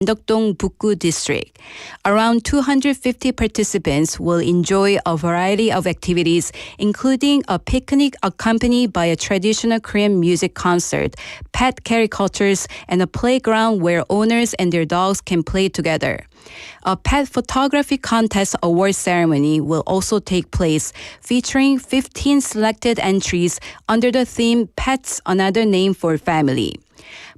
Dokdong Bukgu District. Around 250 participants will enjoy a variety of activities, including a picnic accompanied by a traditional Korean music concert, pet caricatures, and a playground where owners and their dogs can play together. A pet photography contest award ceremony will also take place, featuring 15 selected entries under the theme Pets, Another Name for Family.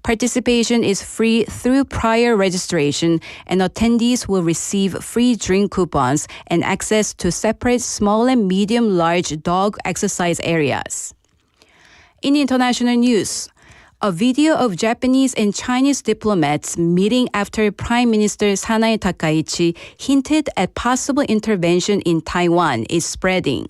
Participation is free through prior registration, and attendees will receive free drink coupons and access to separate small and medium-large dog exercise areas. In international news, a video of Japanese and Chinese diplomats meeting after Prime Minister Sanae Takaichi hinted at possible intervention in Taiwan is spreading.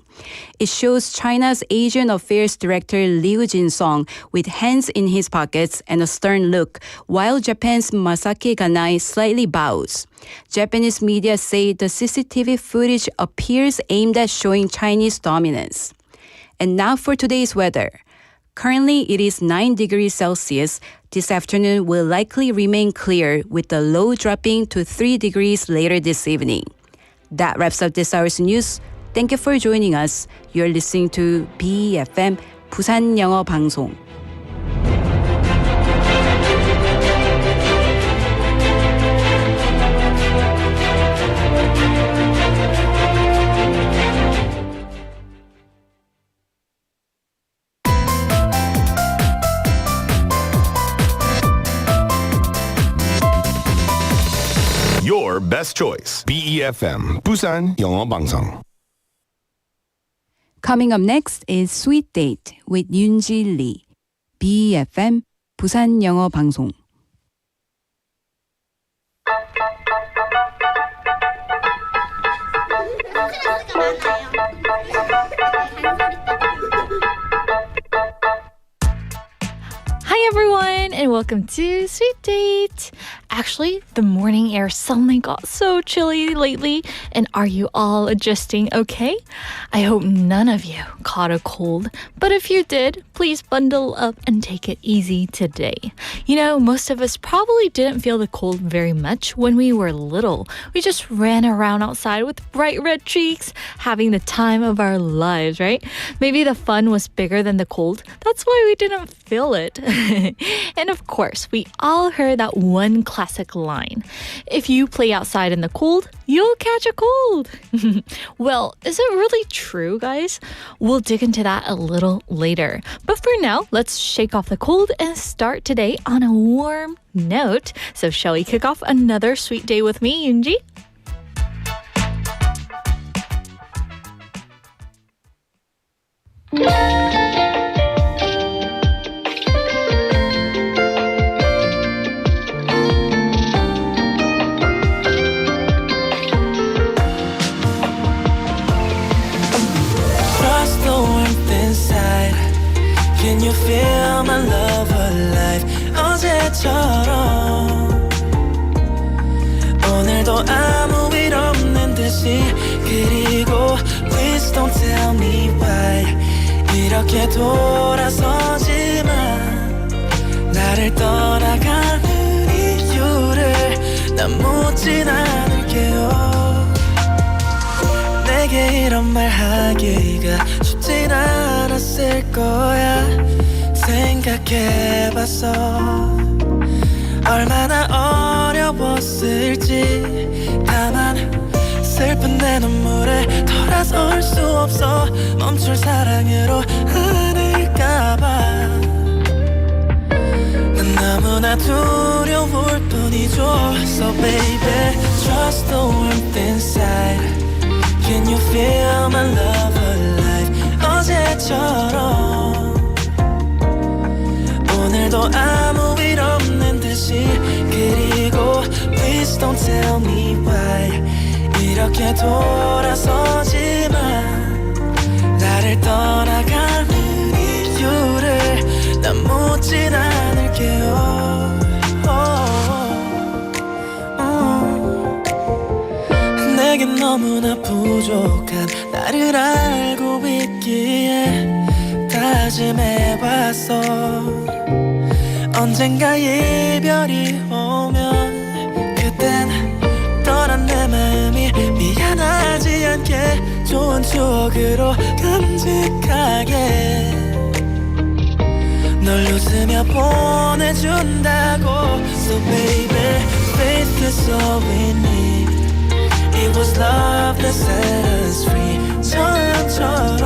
It shows China's Asian Affairs Director Liu Jin-sung with hands in his pockets and a stern look, while Japan's Masaki Ganai slightly bows. Japanese media say the CCTV footage appears aimed at showing Chinese dominance. And now for today's weather. Currently, it is 9 degrees Celsius. This afternoon will likely remain clear with the low dropping to 3 degrees later this evening. That wraps up this hour's news. Thank you for joining us. You're listening to BFM 부산 영어 방송. Your best choice. BEFM 부산 영어 방송. Coming up next is Sweet Date with Yoonji Lee. BFM 부산 영어 방송. Hi everyone and welcome to Sweet Date. Actually, the morning air suddenly got so chilly lately, and are you all adjusting okay? I hope none of you caught a cold, but if you did, please bundle up and take it easy today. You know, most of us probably didn't feel the cold very much when we were little. We just ran around outside with bright red cheeks, having the time of our lives, right? Maybe the fun was bigger than the cold. That's why we didn't feel it. And of course, we all heard that one classic line. If you play outside in the cold, you'll catch a cold. Well, is it really true, guys? We'll dig into that a little later. But for now, let's shake off the cold and start today on a warm note. So shall we kick off another sweet day with me, Yoonji? Can you feel my love alive? 어제처럼 오늘도 아무 일 없는 듯이 그리고 Please don't tell me why 이렇게 돌아서지만 나를 떠나가는 이유를 난 묻진 않을게요 내게 이런 말 하기가 쉽진 않았을 거야 생각해봤어 얼마나 어려웠을지 다만 슬픈 내 눈물에 돌아설 수 없어 멈출 사랑으로 아닐까봐 난 너무나 두려울 뿐이죠 So baby, trust the warmth inside Can you feel my love alive? 어제처럼 오늘도 아무 일 없는 듯이 그리고 Please don't tell me why 이렇게 돌아서지만 나를 떠나가는 이유를 난 묻진 않을게요 내겐 너무나 부족한 나를 알고 있기에 다짐해봤어 언젠가 이별이 오면 좋은 추억으로 간직하게 널 웃으며 보내준다고 So baby, faith is all we need It was love that set us free 처음처럼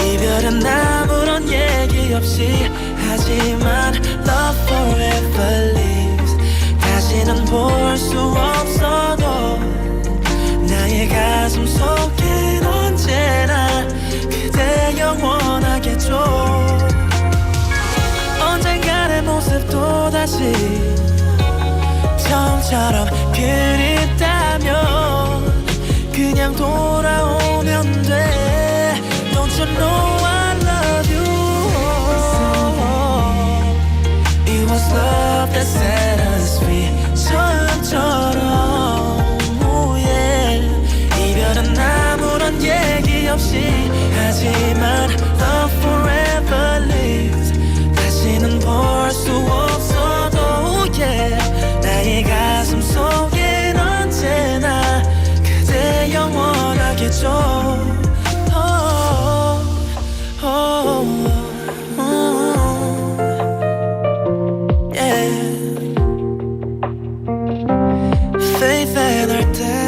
이별은 아무런 얘기 없이 하지만 Love forever lives 다시는 볼 수 없어도 나의 가슴 속엔 언제나 그대 영원하겠죠 언젠가 내 모습 또다시 처음처럼 그립다면 그냥 돌아오면 돼 Don't you know I love you It was love that set us free 처음처럼 oh yeah. 이별은 아무런 얘기 없이 하지만 Love forever lives 다시는 볼 수 없어도 oh yeah. 나의 가슴 속엔 언제나 그대 영원하겠죠 oh, oh, oh, yeah. Faith and our destiny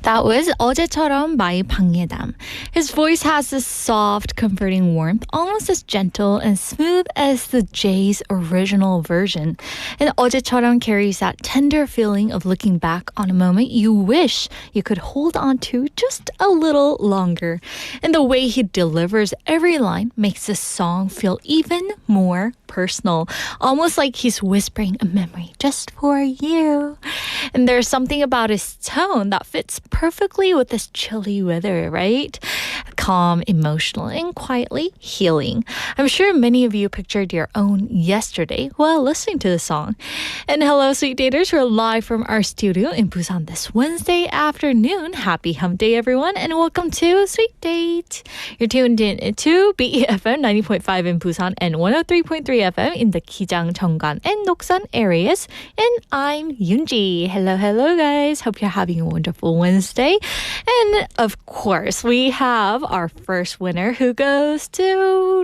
That was 어제처럼 by 방예담. His voice has this soft, comforting warmth, almost as gentle and smooth as the Jay's original version. And 어제처럼 carries that tender feeling of looking back on a moment you wish you could hold on to just a little longer. And the way he delivers every line makes this song feel even more personal, almost like he's whispering a memory just for you. And there's something about his tone that fits perfectly with this chilly weather, right? Calm, emotional, and quietly healing. I'm sure many of you pictured your own yesterday while listening to the song. And hello, Sweet Daters. We're live from our studio in Busan this Wednesday afternoon. Happy Hump Day, everyone, and welcome to Sweet Date. You're tuned in to BEFM 90.5 in Busan and 103.3 FM in the Kijang, Cheonggan, and Noksan areas. And I'm Yoonji. Hello, hello, guys. Hope you're having a wonderful Wednesday. And of course, we have our first winner who goes to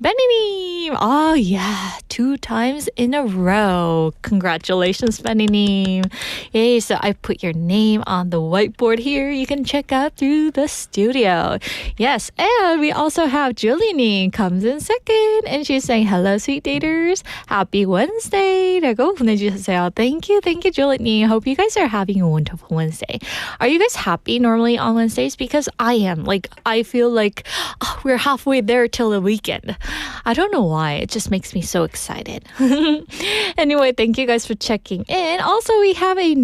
Benny. Oh, yeah, 2 times in a row. Congratulations, Benny. Yay, so I put your name on the whiteboard here. You can check out through the studio. Yes, and we also have Julie comes in second. And she's saying, hello, Sweet Daters. Happy Wednesday. 라고 보내주셨어요. Thank you, Julie. Hope you guys are having a wonderful Wednesday. Are you guys happy normally on Wednesdays? Because I am. Like, I feel like we're halfway there till the weekend. I don't know why. It just makes me so excited. Anyway, thank you guys for checking in. Also, we have a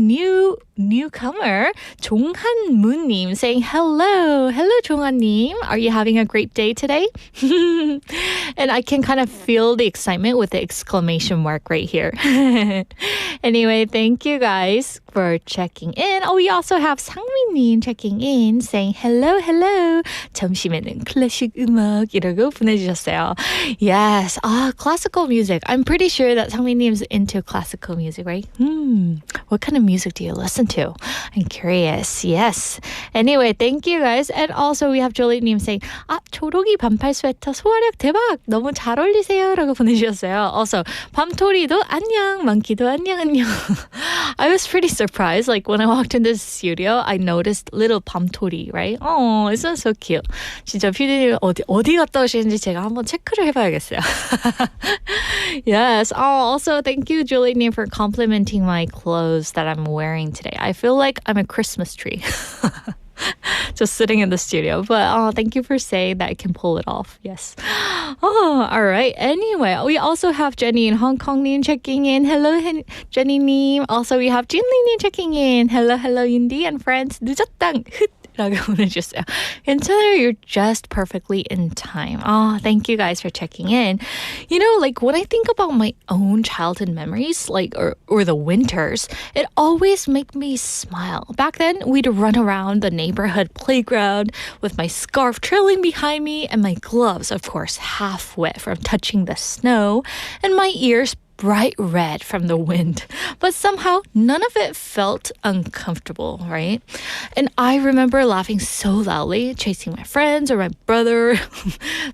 newcomer, 종한무님, saying hello. Hello, 종한님. Are you having a great day today? And I can kind of feel the excitement with the exclamation mark right here. Anyway, thank you guys for checking in. Oh, we also have 상민님 checking in, saying hello. 점심에는 클래식 음악이라고 보내주셨어요. Yes, classical music. I'm pretty sure that 상민님's into classical music, right? What kind of music do you listen to? I'm curious. Yes. Anyway, thank you guys. And also we have Jolie님 saying, 초록이 반팔 스웨터 소화력 대박! 너무 잘 어울리세요. 라고 보내주셨어요. Also, 밤토리도 안녕, 만키도 안녕. I was pretty surprised. Like when I walked into the studio, I noticed little 밤토리, right? Oh, it sounds so cute. 진짜 피디님 어디 갔다 오시는지 제가 한번 체크를 해봐야겠어요. Yes. Also, thank you, Julie, for complimenting my clothes that I'm wearing today. I feel like I'm a Christmas tree. Just sitting in the studio. But thank you for saying that I can pull it off. Yes. All right. Anyway, we also have Jenny in Hong Kong checking in. Hello, Jenny. Also, we have Jinli checking in. Hello, Yindi and friends. 늦었당. 라고 보내주셨어요. 괜찮아요. You're just perfectly in time. Oh, thank you guys for checking in. You know, like when I think about my own childhood memories, like or the winters, it always make me smile. Back then, we'd run around the neighborhood playground with my scarf trailing behind me and my gloves, of course, half wet from touching the snow, and my ears bright red from the wind. But somehow, none of it felt uncomfortable, right? And I remember laughing so loudly, chasing my friends or my brother,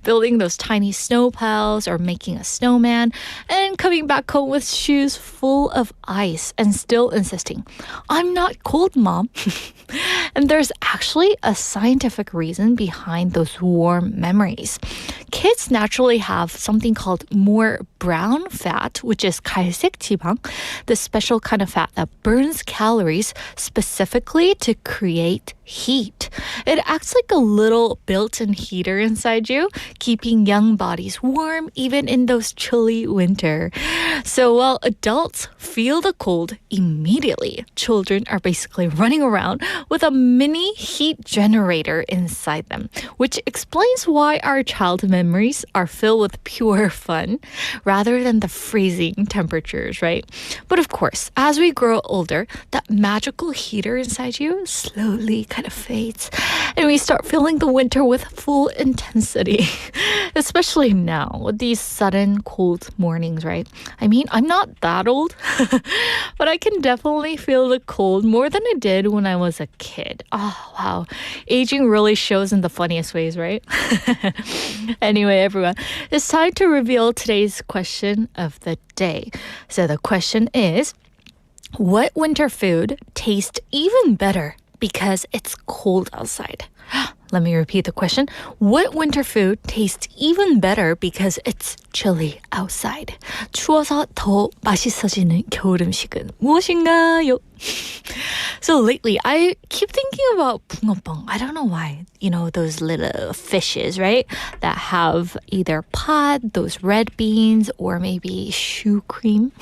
building those tiny snow piles or making a snowman, and coming back home with shoes full of ice and still insisting, I'm not cold, Mom. And there's actually a scientific reason behind those warm memories. Kids naturally have something called more brown fat, which is 갈색 지방, the special kind of fat that burns calories specifically to create heat. It acts like a little built-in heater inside you, keeping young bodies warm even in those chilly winter. So while adults feel the cold immediately, children are basically running around with a mini heat generator inside them, which explains why our childhood memories are filled with pure fun rather than the freezing temperatures, right? But of course, as we grow older, that magical heater inside you slowly kind of fades and we start feeling the winter with full intensity, especially now with these sudden cold mornings, right? I mean, I'm not that old, but I can definitely feel the cold more than I did when I was a kid. Oh, wow. Aging really shows in the funniest ways, right? Anyway, everyone, it's time to reveal today's question of the day. So the question is, what winter food tastes even better because it's cold outside? Let me repeat the question. What winter food tastes even better because it's chilly outside? 추워서 더 맛있어지는 겨울 음식은 무엇인가요? So lately, I keep thinking about 붕어빵. I don't know why. You know, those little fishes, right? That have either pot, those red beans, or maybe shoe cream.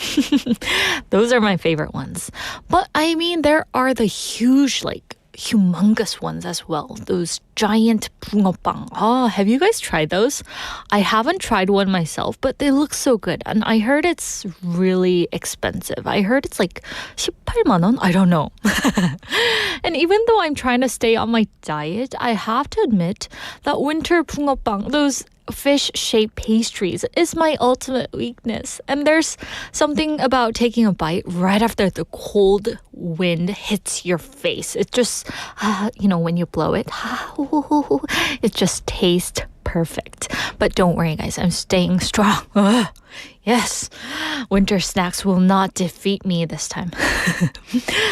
Those are my favorite ones. But I mean, there are the huge, like, humongous ones as well. Those giant 붕어빵. Oh, have you guys tried those? I haven't tried one myself, but they look so good. And I heard it's really expensive. I heard it's like 18만 원? I don't know. And even though I'm trying to stay on my diet, I have to admit that winter 붕어빵, those fish-shaped pastries is my ultimate weakness. And there's something about taking a bite right after the cold wind hits your face. It just, you know, when you blow it, it just tastes perfect. But don't worry, guys, I'm staying strong. Yes, winter snacks will not defeat me this time.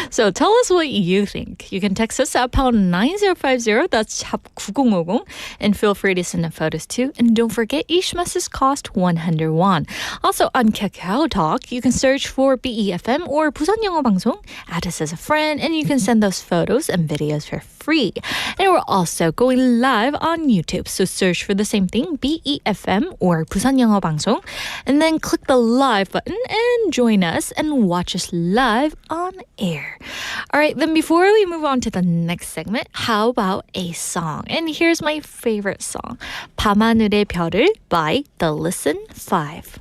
So tell us what you think. You can text us at pound 9050, that's 샵 9050, and feel free to send in photos too. And don't forget, each message costs 100 won. Also on Kakao Talk, you can search for BEFM or 부산 영어 방송, add us as a friend, and you can send those photos and videos for free. And we're also going live on YouTube, so search for the same thing, BEFM or 부산 영어 방송, and then click the live button and join us and watch us live on air. All right, then before we move on to the next segment, how about a song? And here's my favorite song, 밤하늘의 별을 by The Listen 5.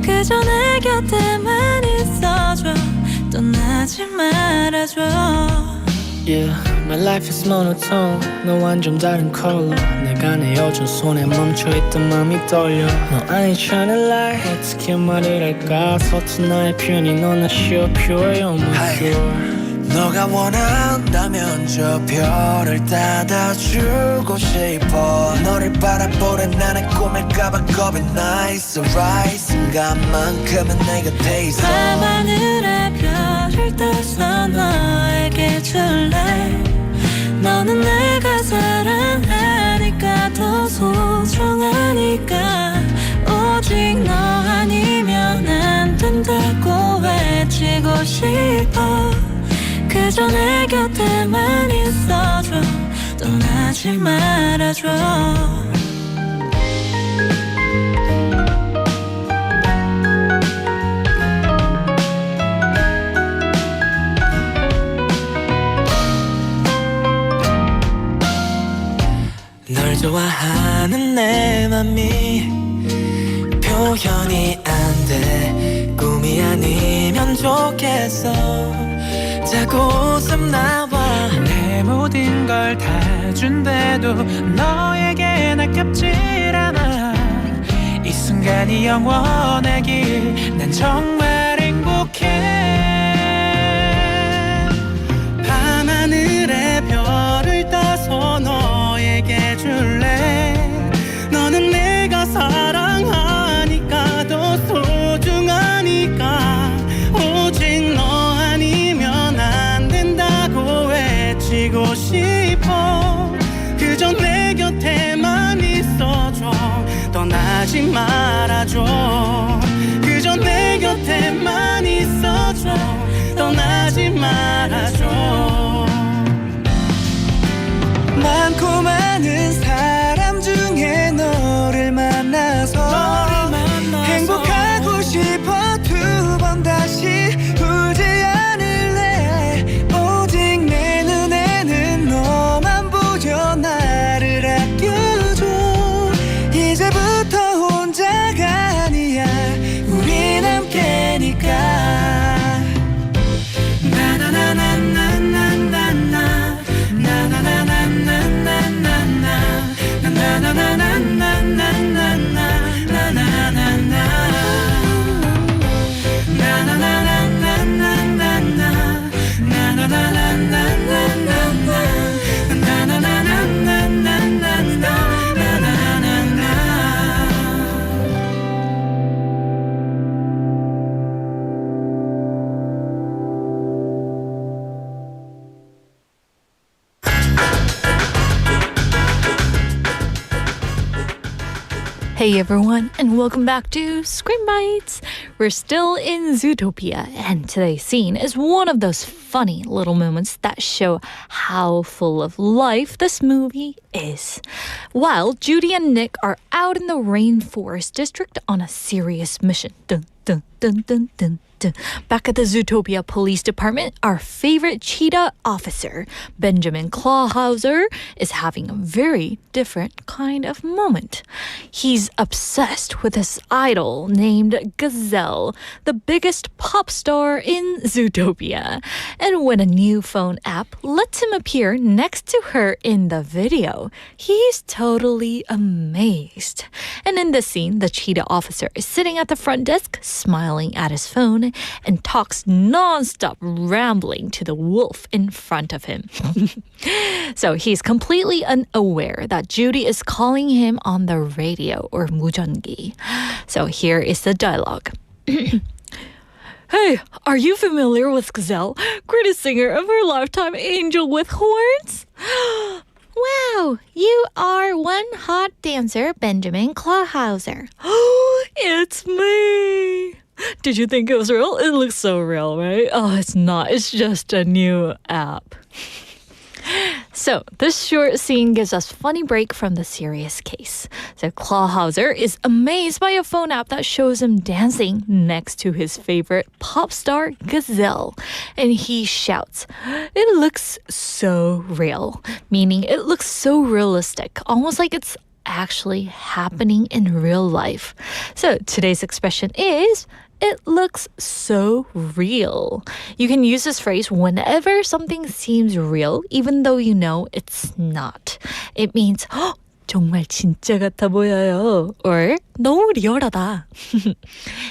그저 내 곁에만 있어줘 떠나지 말아줘 Yeah, my life is monotone 너와는 좀 다른 컬러 내가 내어준 손에 멈춰있던 맘이 떨려 No, I ain't tryna lie 어떻게 말을 할까 서툰 나의 표현이 넌 아쉬워 pure you're my pure 너가 원한다면 저 별을 닫아주고 싶어 너를 바라보는 나는 꿈일까봐 겁이 나 It's alright 순간만큼은 내 곁에 있어 밤하늘에 별을 따서 너에게 줄래 너는 내가 사랑하니까 더 소중하니까 오직 너 아니면 안 된다고 외치고 싶어 그저 내 곁에만 있어줘 떠나지 말아줘 널 좋아하는 내 맘이 표현이 안 돼 꿈이 아니면 좋겠어 자꾸 웃음 나와 내 모든 걸 다 준대도 너에겐 아깝질 않아 이 순간이 영원하길 난 정말 행복해 밤하늘에 별을 따서 너에게 줄래 너는 내가 사랑하니까 더 소중하니까 오직 너 아니면 안 된다고 외치고 싶어 그저 내 곁에만 있어줘 떠나지 말아줘 그저 내 곁에만 있어줘 떠나지 말아줘 많고 많은 사람 중에 너를 만나서 행복하고 싶어 두 번 다시 울지 않을래 오직 내 눈에는 너만 보여 나를 아껴줘 이제부터 혼자가 아니야 우린 함께니까 나나나나나나나나 Hey everyone, and welcome back to Scream Bites. We're still in Zootopia, and today's scene is one of those funny little moments that show how full of life this movie is. While Judy and Nick are out in the rainforest district on a serious mission. Dun, dun, dun, dun, dun. Back at the Zootopia Police Department, our favorite cheetah officer, Benjamin Clawhauser, is having a very different kind of moment. He's obsessed with his idol named Gazelle, the biggest pop star in Zootopia. And when a new phone app lets him appear next to her in the video, he's totally amazed. And in this scene, the cheetah officer is sitting at the front desk, smiling at his phone, and talks non-stop rambling to the wolf in front of him. So he's completely unaware that Judy is calling him on the radio or 무전기. So here is the dialogue. Hey, are you familiar with Gazelle, greatest singer of our lifetime, angel with horns? Wow, you are one hot dancer, Benjamin Clawhauser. It's me. Did you think it was real? It looks so real, right? Oh, it's not. It's just a new app. So, this short scene gives us funny break from the serious case. So, Clawhauser is amazed by a phone app that shows him dancing next to his favorite pop star, Gazelle. And he shouts, "It looks so real," meaning it looks so realistic, almost like it's actually happening in real life. So, today's expression is, "It looks so real." You can use this phrase whenever something seems real, even though you know it's not. It means, 정말 진짜 같아 보여요. Or, 너무 리얼하다.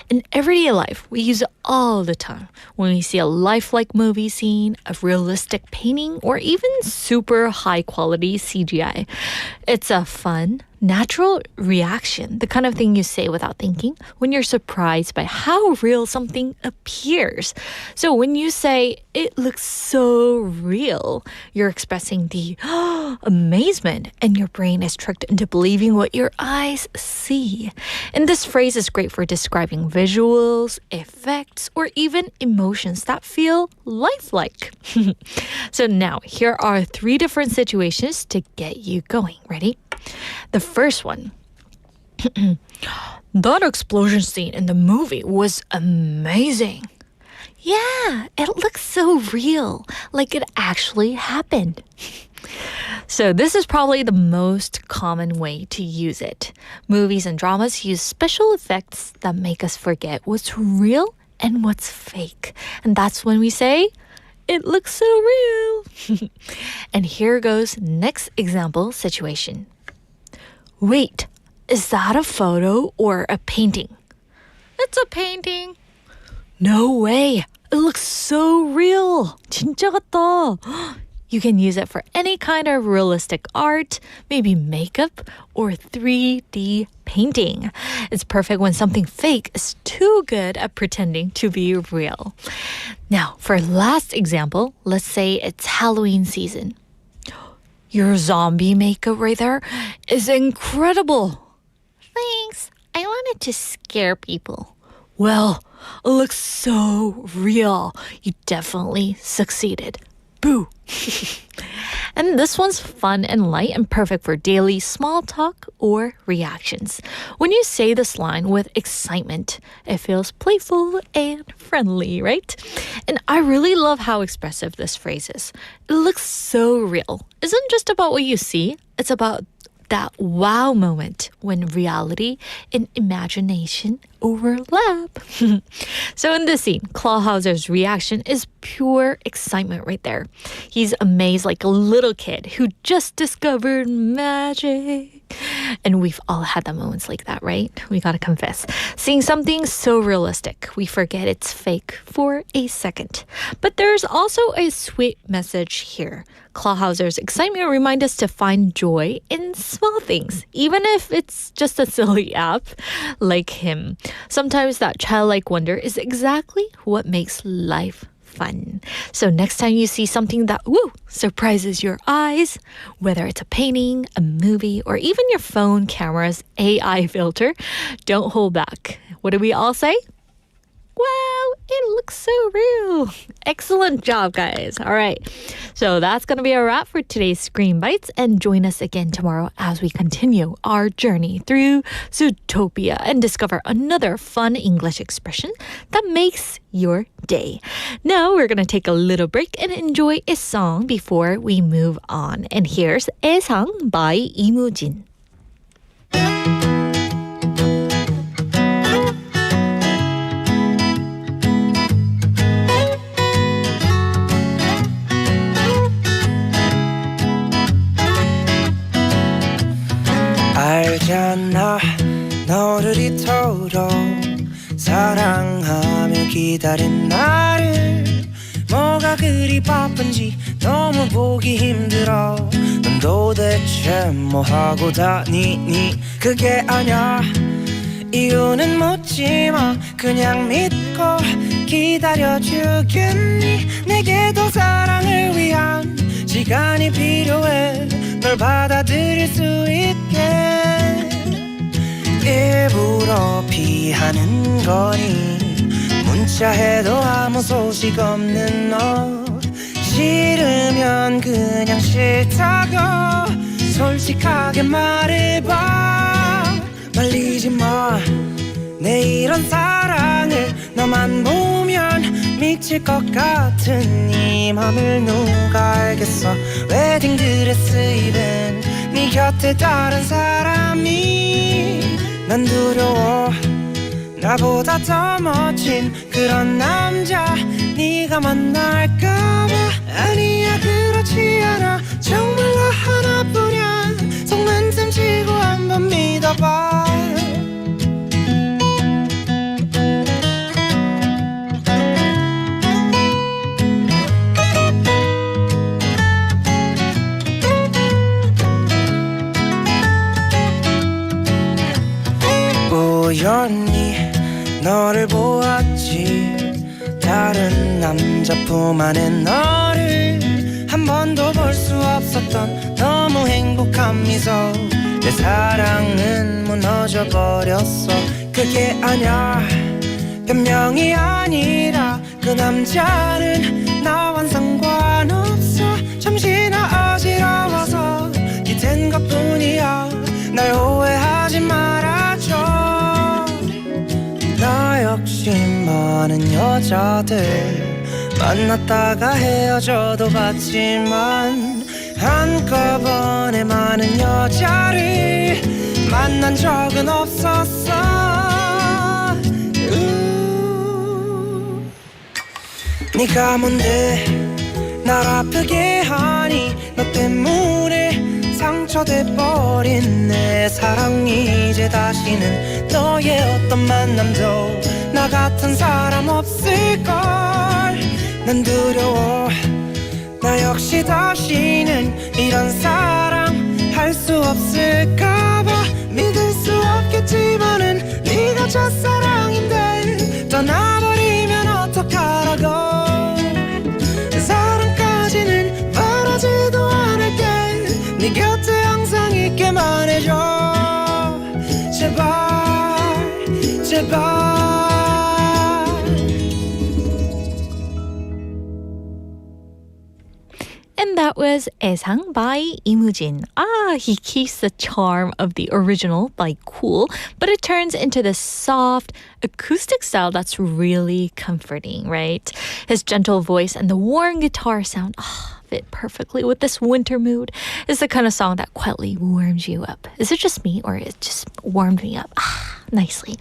In everyday life, we use it all the time. When we see a lifelike movie scene, a realistic painting, or even super high quality CGI. It's a fun, natural reaction, the kind of thing you say without thinking when you're surprised by how real something appears. So when you say, it looks so real, you're expressing the amazement, and your brain is tricked into believing what your eyes see. And this phrase is great for describing visuals, effects, or even emotions that feel lifelike. So now, here are 3 different situations to get you going. Ready? The first one. That explosion scene in the movie was amazing. Yeah, it looks so real, like it actually happened. So this is probably the most common way to use it. Movies and dramas use special effects that make us forget what's real and what's fake. And that's when we say, it looks so real. And here goes next example situation. Wait, is that a photo or a painting? It's a painting. No way. It looks so real. 진짜 같다. You can use it for any kind of realistic art, maybe makeup, or 3D painting. It's perfect when something fake is too good at pretending to be real. Now, for last example, let's say it's Halloween season. Your zombie makeup right there is incredible. Thanks. I wanted to scare people. Well, it looks so real. You definitely succeeded. Boo. And this one's fun and light and perfect for daily small talk or reactions. When you say this line with excitement, it feels playful and friendly, right? And I really love how expressive this phrase is. It looks so real. It isn't just about what you see, it's about that wow moment when reality and imagination overlap. So in this scene, Clawhauser's reaction is pure excitement right there. He's amazed like a little kid who just discovered magic. And we've all had the moments like that, right? We gotta confess. Seeing something so realistic, we forget it's fake for a second. But there's also a sweet message here. Clawhauser's excitement reminds us to find joy in small things, even if it's just a silly app like him. Sometimes that childlike wonder is exactly what makes life fun. So next time you see something that surprises your eyes, whether it's a painting, a movie, or even your phone camera's AI filter, don't hold back. What do we all say? Wow, it looks so real. Excellent job, guys. All right. So that's going to be a wrap for today's Screen Bites. And join us again tomorrow as we continue our journey through Zootopia and discover another fun English expression that makes your day. Now we're going to take a little break and enjoy a song before we move on. And here's 애상 by 이무진. 알잖아 너를 이토록 사랑하며 기다린 나를 뭐가 그리 바쁜지 너무 보기 힘들어 넌 도대체 뭐하고 다니니 그게 아냐 이유는 묻지마 그냥 믿고 기다려주겠니 내게도 사랑을 위한 시간이 필요해 널 받아들일 수 있게 일부러 피하는 거니 문자해도 아무 소식 없는 너 싫으면 그냥 싫다고 솔직하게 말해봐 말리지 마 내 이런 사랑을 너만 보면 미칠 것 같은 이 맘을 누가 알겠어 웨딩드레스 입은 네 곁에 다른 사람이 난 두려워 나보다 더 멋진 그런 남자 네가 만날까봐 아니야 그렇지 않아 정말로 하나뿐이야 속만 틈치고 한번 믿어봐 전자품 안에 너를 한 번도 볼 수 없었던 너무 행복한 미소 내 사랑은 무너져 버렸어 그게 아냐 변명이 아니라 그 남자는 나와는 상관없어 잠시나 어지러워서 기댄 것뿐이야 날 오해하지 말아줘 나 역시 많은 여자들 만났다가 헤어져도 봤지만 한꺼번에 많은 여자를 만난 적은 없었어 네가 뭔데 날 아프게 하니 너 때문에 상처돼 버린 내 사랑이 이제 다시는 너의 어떤 만남도 나 같은 사람 없을걸 난 두려워 나 역시 다시는 이런 사랑 할 수 없을까봐 믿을 수 없겠지만은 네가 첫사랑인데 떠나버리면 어떡하라고 사랑까지는 바라지도 않을게 네 곁에 항상 있게만 해줘 제발 제발 And that was 애상 by 이무진. He keeps the charm of the original by Cool, but it turns into this soft acoustic style that's really comforting, right? His gentle voice and the warm guitar sound fit perfectly with this winter mood. It's the kind of song that quietly warms you up. Is it just me or it just warmed me up? Nicely.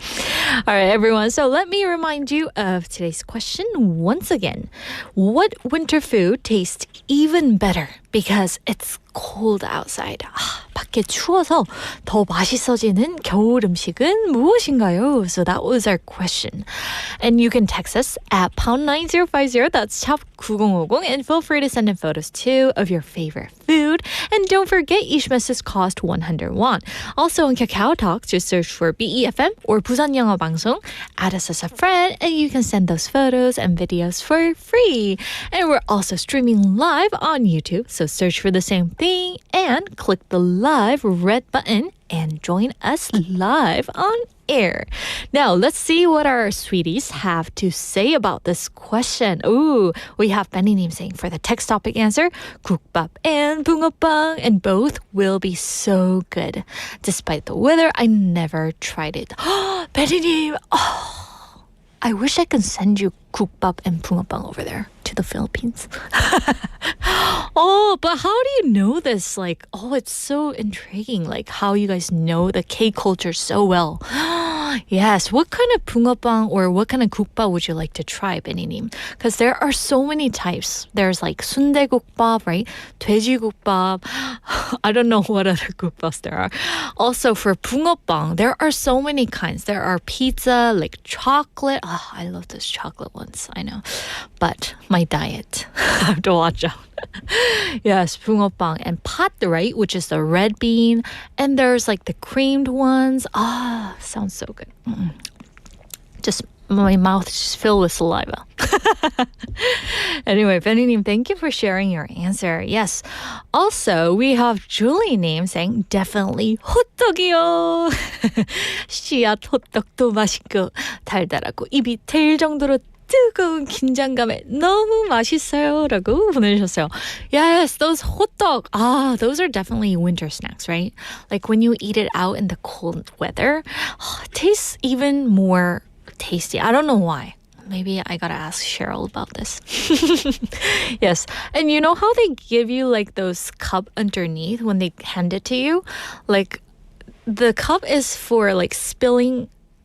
All right, everyone. So let me remind you of today's question once again. What winter food tastes even better because it's cold outside? 밖에 추워서 더 맛있어지는 겨울 음식은 무엇인가요? So that was our question. And you can text us at #9050. That's 샵 9050. And feel free to send in photos too of your favorite food. And don't forget each message cost 100 won. Also on Kakao Talk, just search for BEFM or 부산 영어 방송. Add us as a friend and you can send those photos and videos for free. And we're also streaming live on YouTube. So search for the same thing and click the live red button and join us live on air. Now, let's see what our sweeties have to say about this question. Ooh, we have Benny님 saying for the text topic answer, 국밥 and 붕어빵, and both will be so good. Despite the weather, I never tried it. Benny님, I wish I could send you 국밥 and 붕어빵 over there to the Philippines. But how do you know this? Like, it's so intriguing. Like, how you guys know the K culture so well. Yes, what kind of 붕어빵 or what kind of 국밥 would you like to try, Benny님? Because there are so many types. There's like 순대국밥, right? 돼지국밥. I don't know what other 국밥s there are. Also, for 붕어빵, there are so many kinds. There are pizza, like chocolate. I love those chocolate ones, I know. But my diet, I have to watch out. Yes, 붕어빵 and 팥, right? Which is the red bean. And there's like the creamed ones. Sounds so good. Just my mouth is just filled with saliva. Anyway, Benny님, thank you for sharing your answer. Yes. Also, we have Julie name saying definitely 호떡이요. 씨앗 호떡도 맛있고 달달하고 입이 될 정도로 뜨거운 긴장감에 너무 맛있어요 라고 보내주셨어요. Yes, those hotdog. Those are definitely winter snacks, right? Like when you eat it out in the cold weather, it tastes even more tasty. I don't know why. Maybe I gotta ask Cheryl about this. Yes. And you know how they give you like those cup underneath when they hand it to you? Like the cup is for like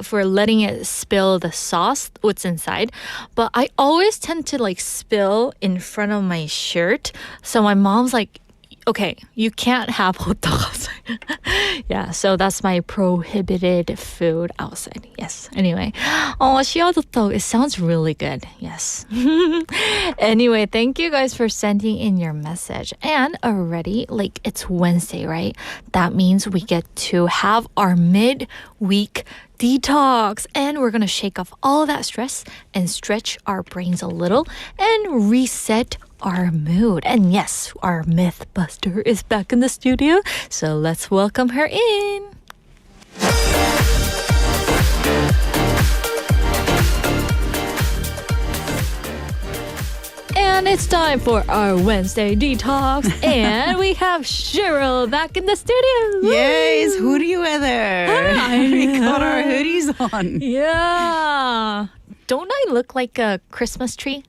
for letting it spill the sauce, what's inside. But I always tend to like spill in front of my shirt. So my mom's like, okay, you can't have hot dog outside. Yeah, so that's my prohibited food outside. Yes. Anyway, 시어도떡, it sounds really good. Yes. Anyway, thank you guys for sending in your message. And already, like, it's Wednesday, right? That means we get to have our mid-week detox, and we're gonna shake off all that stress and stretch our brains a little and reset our mood. And yes, our myth buster is back in the studio, so let's welcome her in. And it's time for our Wednesday detox, and we have Cheryl back in the studio. Yay, it's hoodie weather. We got our hoodies on. Yeah. Don't I look like a Christmas tree?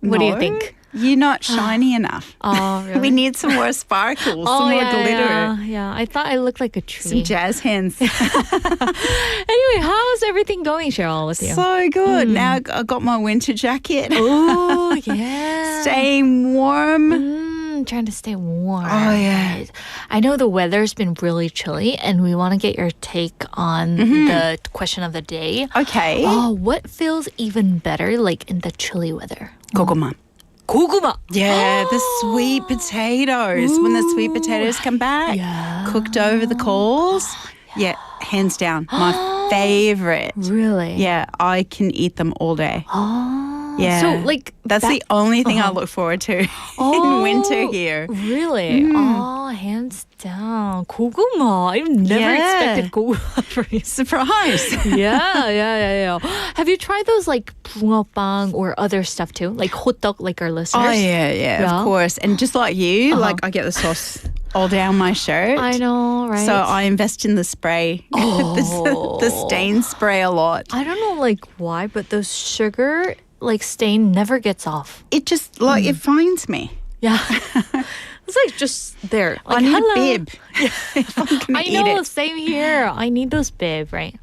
What do you think? You're not shiny enough. Oh, really? We need some more sparkles, some more glitter. Yeah, I thought I looked like a tree. Some jazz hands. Anyway, how's everything going, Cheryl, with you? So good. Now I got my winter jacket. Oh, yeah. Staying warm. Trying to stay warm. Oh, yeah. Right? I know the weather's been really chilly, and we want to get your take on the question of the day. Okay. Oh, what feels even better, like in the chilly weather? 고구마. 고구마. Yeah, the sweet potatoes. When the sweet potatoes come back, cooked over the coals. Yeah, hands down. My favorite. Really? Yeah, I can eat them all day. Oh. Yeah. So, like, that's the only thing I look forward to in winter here. Really? Oh, hands down. 고구마. I've never expected 고구마 from you. Surprise. Yeah. Have you tried those like 붕어빵 or other stuff too? Like 호떡, like our listeners? Oh, yeah, of course. And just like you, like I get the sauce all down my shirt. I know, right? So I invest in the spray, the stain spray a lot. I don't know like why, but those sugar like stain never gets off. It just like it finds me. Yeah. It's like just there. Like, I need hello. a bib. If I'm gonna I eat know, it. same here. I need those bib, right?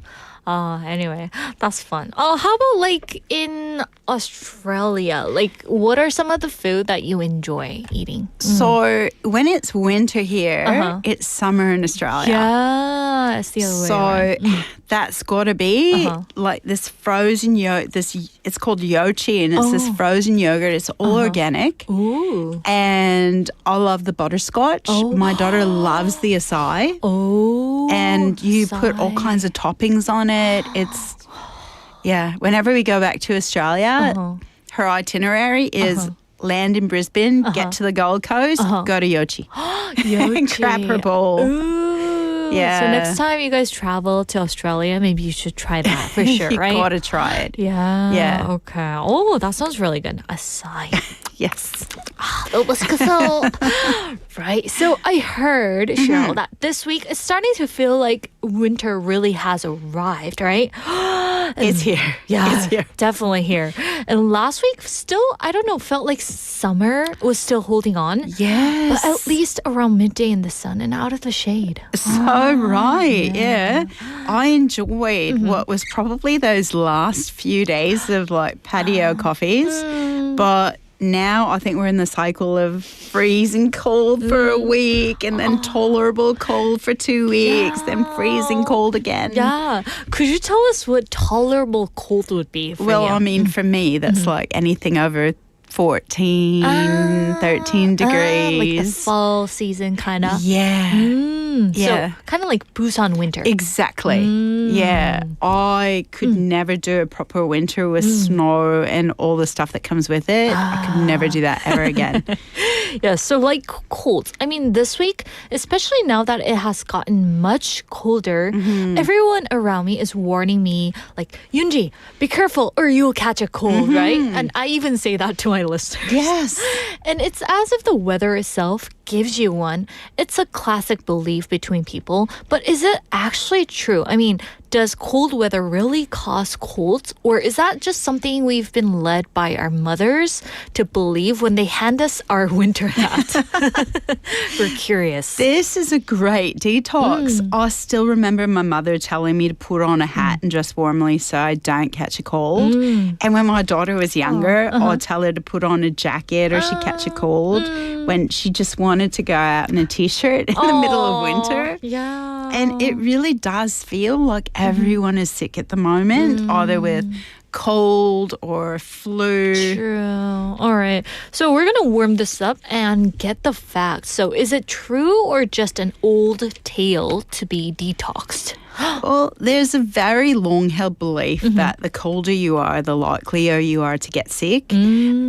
Anyway, that's fun. Oh, how about like in Australia? Like, what are some of the food that you enjoy eating? So when it's winter here, it's summer in Australia. Yeah, it's the other way So around. that's got to be like this frozen yogurt. It's called yochi, and it's this frozen yogurt. It's all organic. Ooh. And I love the butterscotch. My daughter loves the acai. Oh. And you put all kinds of toppings on it. It's, whenever we go back to Australia, her itinerary is land in Brisbane, get to the Gold Coast, go to Yochi. And grab her bowl. Ooh. Yeah. So next time you guys travel to Australia, maybe you should try that for sure, You right? gotta try it. Yeah. Yeah. Okay. Oh, that sounds really good. Acai. Yes. 너무 맛있겠어. Right. So I heard, Cheryl, that this week it's starting to feel like winter really has arrived, right? It's here. Yeah, It's here. definitely here. And last week, still, I don't know, felt like summer was still holding on. Yes. But at least around midday in the sun and out of the shade. So right, yeah. I enjoyed what was probably those last few days of like patio coffees, but now I think we're in the cycle of freezing cold for a week and then tolerable cold for 2 weeks, then freezing cold again. Yeah. Could you tell us what tolerable cold would be for Well, you? I mean, for me, that's like anything over 14, 13 degrees. Like the fall season kind of. Yeah. Yeah. So kind of like Busan winter. Exactly. Yeah. I could never do a proper winter with snow and all the stuff that comes with it. I could never do that ever again. Yeah, so like cold. I mean, this week, especially now that it has gotten much colder, everyone around me is warning me, like, Yoonji, be careful or you'll catch a cold, right? And I even say that to my listeners. Yes. And it's as if the weather itself gives you one. It's a classic belief between people, but is it actually true? I mean, does cold weather really cause colds, or is that just something we've been led by our mothers to believe when they hand us our winter hat? We're curious. This is a great detox. I still remember my mother telling me to put on a hat and dress warmly so I don't catch a cold. And when my daughter was younger, I'd tell her to put on a jacket or she'd catch a cold when she just wanted to go out in a t-shirt in the middle of winter. Yeah. And it really does feel like everyone is sick at the moment, either with cold or flu. True. All right. So we're going to warm this up and get the facts. So is it true or just an old tale to be detoxed? Well, there's a very long-held belief that the colder you are, the likelier you are to get sick.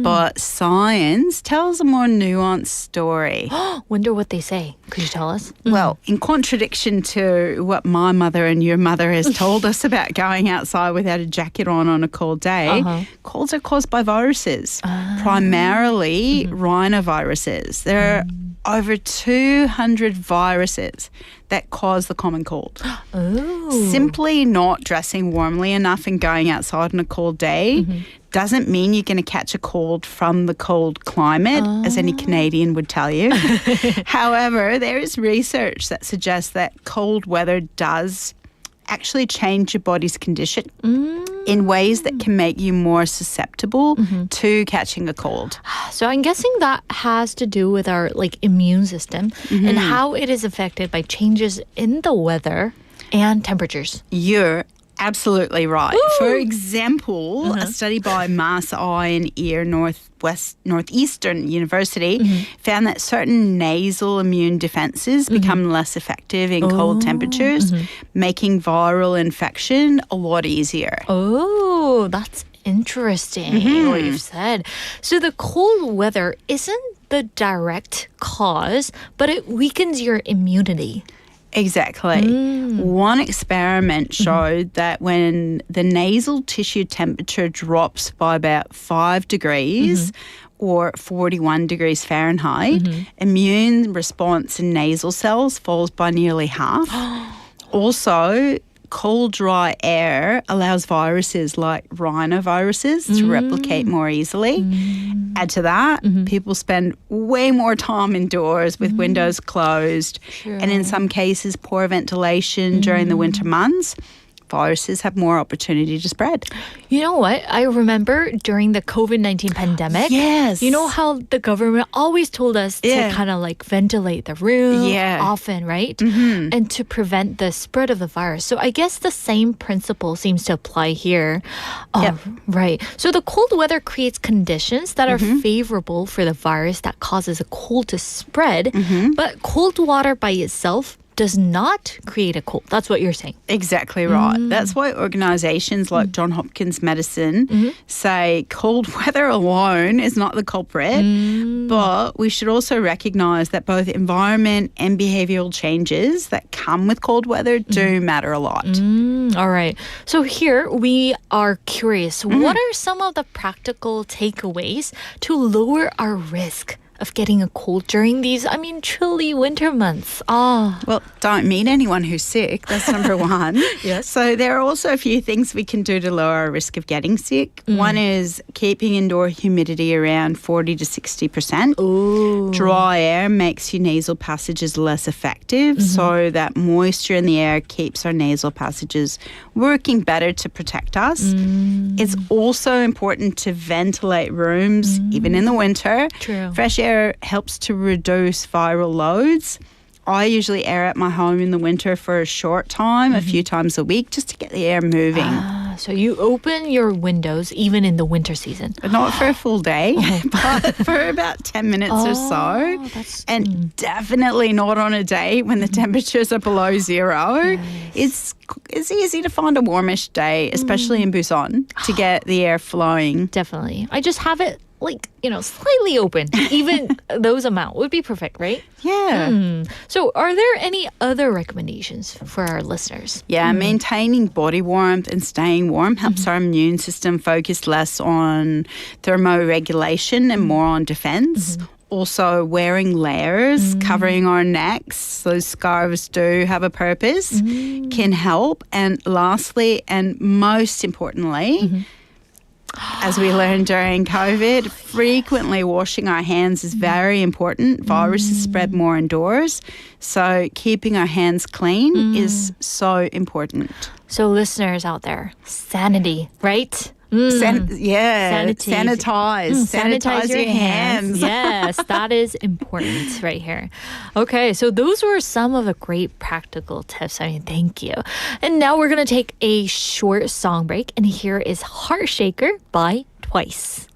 But science tells a more nuanced story. Wonder what they say. Could you tell us? Well, in contradiction to what my mother and your mother has told us about going outside without a jacket on a cold day, colds are caused by viruses, primarily rhinoviruses. There are over 200 viruses that cause the common cold. Simply not dressing warmly enough and going outside on a cold day doesn't mean you're going to catch a cold from the cold climate, as any Canadian would tell you. However, there is research that suggests that cold weather does actually change your body's condition in ways that can make you more susceptible to catching a cold. So I'm guessing that has to do with our immune system and how it is affected by changes in the weather and temperatures. You're absolutely right. For example, a study by Mass Eye and Ear Northeastern University found that certain nasal immune defenses become less effective in cold temperatures, making viral infection a lot easier. Oh, that's interesting what you've said. So the cold weather isn't the direct cause, but it weakens your immunity. Exactly. One experiment showed that when the nasal tissue temperature drops by about 5 degrees or 41 degrees Fahrenheit, immune response in nasal cells falls by nearly half. Also, cold, dry air allows viruses like rhinoviruses to replicate more easily. Add to that, people spend way more time indoors with windows closed, and in some cases, poor ventilation during the winter months. Viruses have more opportunity to spread. You know what? I remember during the COVID-19 pandemic. Yes. You know how the government always told us to kind of ventilate the room often, right? And to prevent the spread of the virus. So I guess the same principle seems to apply here. Right. So the cold weather creates conditions that are favorable for the virus that causes a cold to spread. But cold water by itself does not create a cold. That's what you're saying. Exactly right. That's why organisations like Johns Hopkins Medicine say cold weather alone is not the culprit, but we should also recognise that both environment and behavioural changes that come with cold weather do matter a lot. All right. So here we are curious. What are some of the practical takeaways to lower our risk of getting a cold during these, chilly winter months? Well, don't meet anyone who's sick. That's number one. Yes. So there are also a few things we can do to lower our risk of getting sick. One is keeping indoor humidity around 40 to 60%. Ooh. Dry air makes your nasal passages less effective, so that moisture in the air keeps our nasal passages working better to protect us. It's also important to ventilate rooms, even in the winter. True. Fresh air helps to reduce viral loads. I usually air out my home in the winter for a short time, a few times a week, just to get the air moving. So you open your windows even in the winter season? But not for a full day, but for about 10 minutes or so. And definitely not on a day when the temperatures are below zero. It's easy to find a warmish day, especially in Busan, to get the air flowing. Definitely. I just have it slightly open. Even those amount would be perfect, right? Yeah. So are there any other recommendations for our listeners? Yeah, maintaining body warmth and staying warm helps our immune system focus less on thermoregulation and more on defense. also wearing layers, covering our necks. Those scarves do have a purpose, can help. And lastly, and most importantly, as we learned during COVID, frequently washing our hands is very important. Viruses spread more indoors. So keeping our hands clean is so important. So listeners out there, sanity, right? Sanitize your hands. Yes, that is important right here. Okay, so those were some of the great practical tips. I mean, thank you. And now we're going to take a short song break. And here is Heart Shaker by Twice.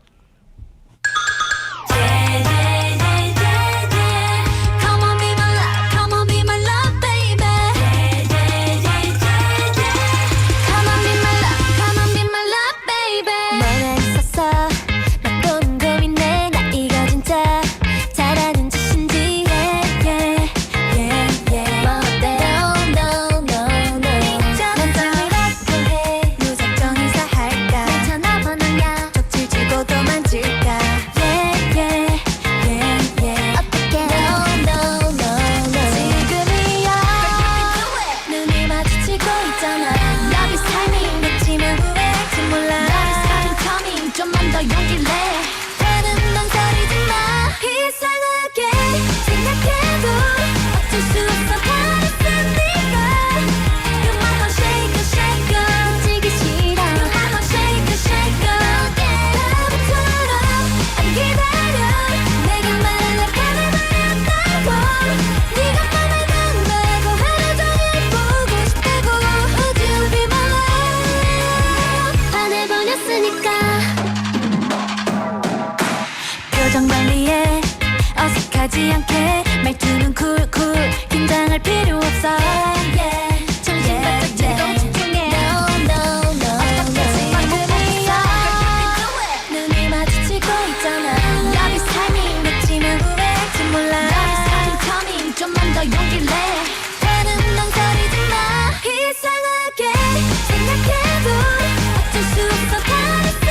표정 관리에 어색하지 않게 말투는 쿨쿨 긴장할 필요 없어 정신 바짝 차리고 집중해 어떡하지 방법이야 눈이 마주치고 있잖아 Love is timing 놓치면 후회할지 몰라 Love is having coming 좀만 더 용기를 내 다른 망설이지 마 이상하게 생각해도 어쩔 수 없어 가만있으니까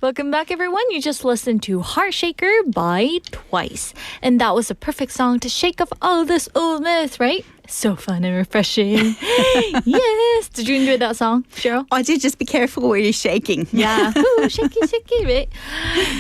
Welcome back, everyone. You just listened to Heart Shaker by Twice. And that was a perfect song to shake off all this old myth, right? So fun and refreshing. Yes. Did you enjoy that song, Cheryl? I did. Just be careful where you're shaking. Yeah. Ooh, shaky, shaky, right?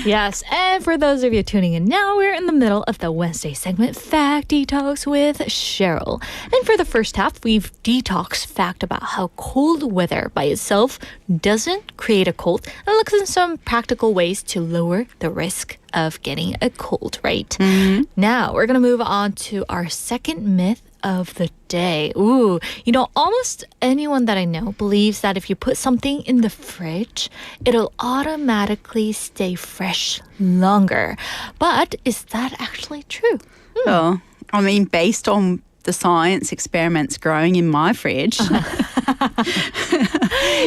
Yes. And for those of you tuning in now, we're in the middle of the Wednesday segment, Fact Detox with Cheryl. And for the first half, we've detoxed fact about how cold weather by itself doesn't create a cold and looks at some practical ways to lower the risk of getting a cold, right? Mm-hmm. Now, we're going to move on to our second myth of the day. Ooh, you know, almost anyone that I know believes that if you put something in the fridge, it'll automatically stay fresh longer. But is that actually true? Well, I mean, based on the science experiments growing in my fridge,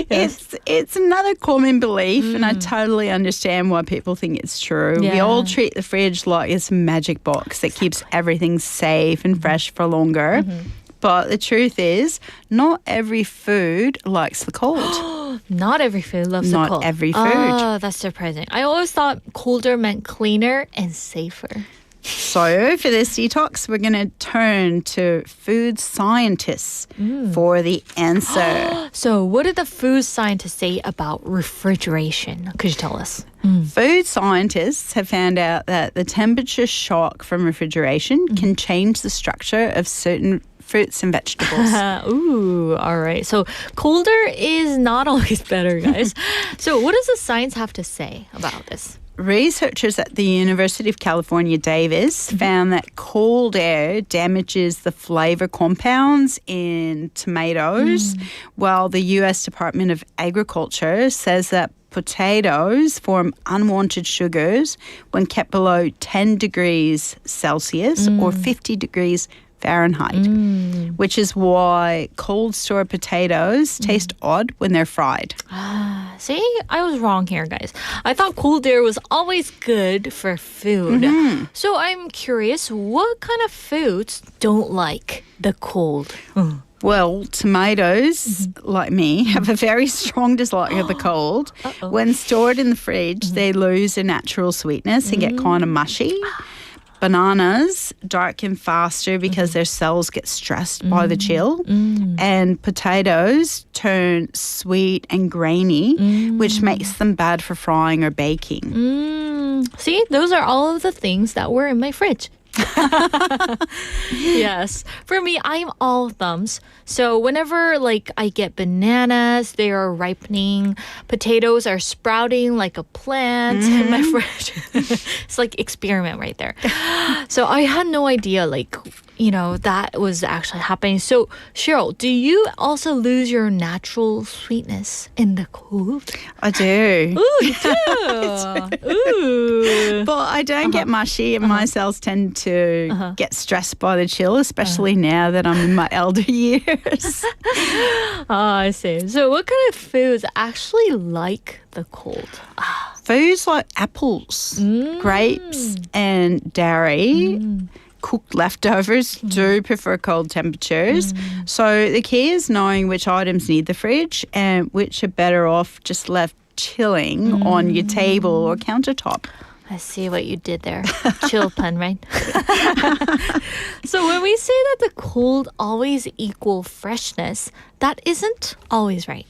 it's another common belief, and I totally understand why people think it's true. Yeah. We all treat the fridge like it's a magic box that keeps everything safe and fresh for longer. But the truth is, not every food likes the cold. Not every food loves the Not cold. every food. Oh, that's surprising. I always thought colder meant cleaner and safer. So for this detox, we're going to turn to food scientists for the answer. So what did the food scientists say about refrigeration? Could you tell us? Food scientists have found out that the temperature shock from refrigeration can change the structure of certain fruits and vegetables. Ooh, all right. So colder is not always better, guys. So what does the science have to say about this? Researchers at the University of California, Davis, found that cold air damages the flavor compounds in tomatoes, while the U.S. Department of Agriculture says that potatoes form unwanted sugars when kept below 10 degrees Celsius or 50 degrees Fahrenheit, which is why cold store potatoes taste odd when they're fried. See, I was wrong here, guys. I thought cold air was always good for food. So I'm curious, what kind of foods don't like the cold? Well, tomatoes, like me, have a very strong dislike of the cold. When stored in the fridge, they lose their natural sweetness and get kind of mushy. Bananas darken faster because their cells get stressed by the chill. And potatoes turn sweet and grainy, which makes them bad for frying or baking. See, those are all of the things that were in my fridge. Yes. For me, I'm all thumbs. So whenever I get bananas, they are ripening. Potatoes are sprouting like a plant in my fridge. It's like experiment right there. So I had no idea that was actually happening. So Cheryl, do you also lose your natural sweetness in the cold? I do. Ooh, you do. Ooh. But I don't get mushy and my cells tend to get stressed by the chill, especially now that I'm in my elder years. I see. So what kind of foods actually like the cold? Foods like apples, grapes, and dairy. Cooked leftovers do prefer cold temperatures. So the key is knowing which items need the fridge and which are better off just left chilling on your table or countertop. I see what you did there. Chill pun, right? So when we say that the cold always equal freshness, that isn't always right.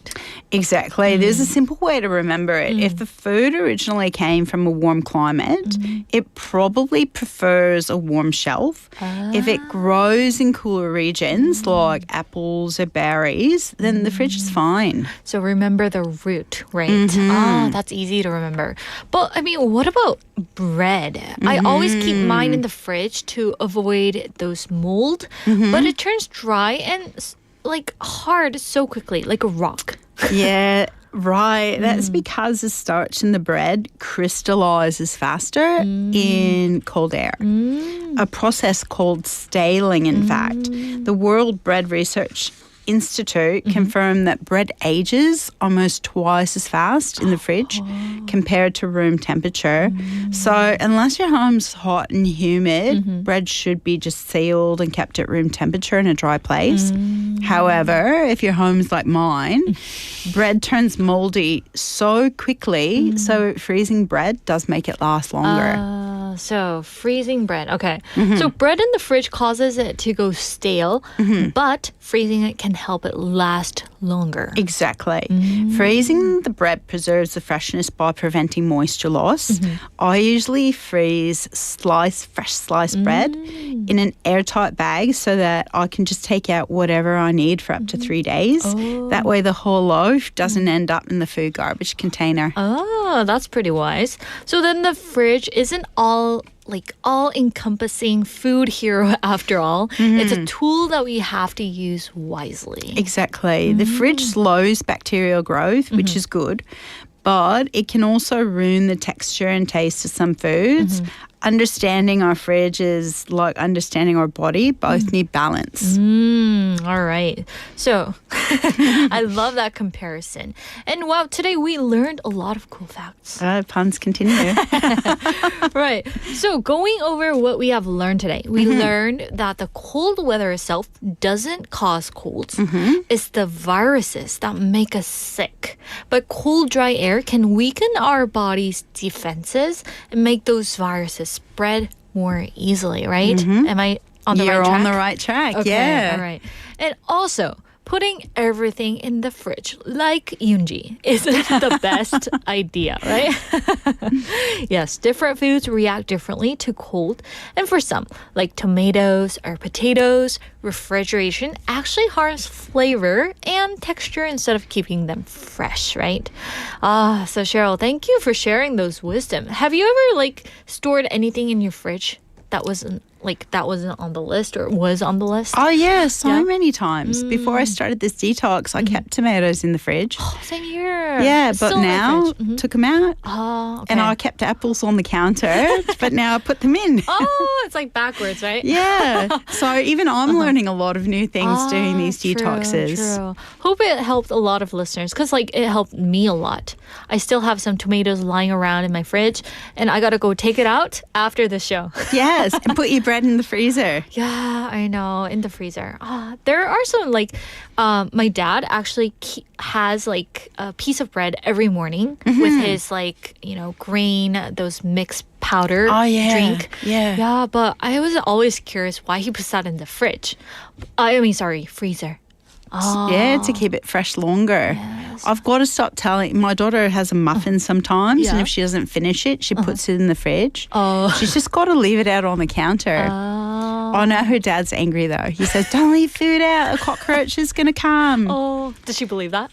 Exactly. There's a simple way to remember it. If the food originally came from a warm climate, it probably prefers a warm shelf. If it grows in cooler regions like apples or berries, then the fridge is fine. So remember the root, right? That's easy to remember. But I mean, what about bread? I always keep mine in the fridge to avoid those mold, but it turns dry and hard so quickly, like a rock. Yeah, right. That's because the starch in the bread crystallizes faster in cold air. A process called staling, in fact. The World Bread Research Institute confirmed that bread ages almost twice as fast in the fridge compared to room temperature. So unless your home's hot and humid, bread should be just sealed and kept at room temperature in a dry place. However, if your home's like mine, bread turns moldy so quickly, so freezing bread does make it last longer. So freezing bread. Okay. So bread in the fridge causes it to go stale, but freezing it can help it last longer. Exactly. Freezing the bread preserves the freshness by preventing moisture loss. I usually freeze fresh sliced bread in an airtight bag so that I can just take out whatever I need for up to 3 days. That way the whole loaf doesn't end up in the food garbage container. Oh, that's pretty wise. So then the fridge isn't all-encompassing food hero after all. It's a tool that we have to use wisely. Exactly. The fridge slows bacterial growth, which is good, but it can also ruin the texture and taste of some foods. understanding our fridge is like understanding our body. Both need balance. All right. So I love that comparison. And wow, today we learned a lot of cool facts. Puns continue. Right. So going over what we have learned today, we learned that the cold weather itself doesn't cause colds. It's the viruses that make us sick. But cold, dry air can weaken our body's defenses and make those viruses spread more easily, right? Am I on the right track? You're on the right track, Okay, yeah. all right. And also, putting everything in the fridge, like Yoonji, isn't the best idea, right? Yes, different foods react differently to cold. And for some, like tomatoes or potatoes, refrigeration actually harms flavor and texture instead of keeping them fresh, right? So Cheryl, thank you for sharing those wisdom. Have you ever stored anything in your fridge that wasn't on the list or was on the list? Oh, yeah, so many times. Before I started this detox, I kept tomatoes in the fridge. Same here. Yeah, Still but in the now fridge. took them out. Oh, okay. And I kept apples on the counter, but now I put them in. Oh, it's like backwards, right? Yeah. So even I'm learning a lot of new things doing these detoxes. True. Hope it helped a lot of listeners because it helped me a lot. I still have some tomatoes lying around in my fridge and I got to go take it out after the show. Yes, and put your bread in the freezer. Yeah, I know, in the freezer. There are some my dad actually has a piece of bread every morning with his grain, those mixed powder drink. Yeah. Yeah, but I was always curious why he puts that in the fridge. Freezer. Yeah, to keep it fresh longer. Yes. I've got to stop telling. My daughter has a muffin sometimes, and Yeah. if she doesn't finish it, she puts it in the fridge. Oh. She's just got to leave it out on the counter. Oh no, her dad's angry though. He says, "Don't leave food out. A cockroach is going to come." Oh, does she believe that?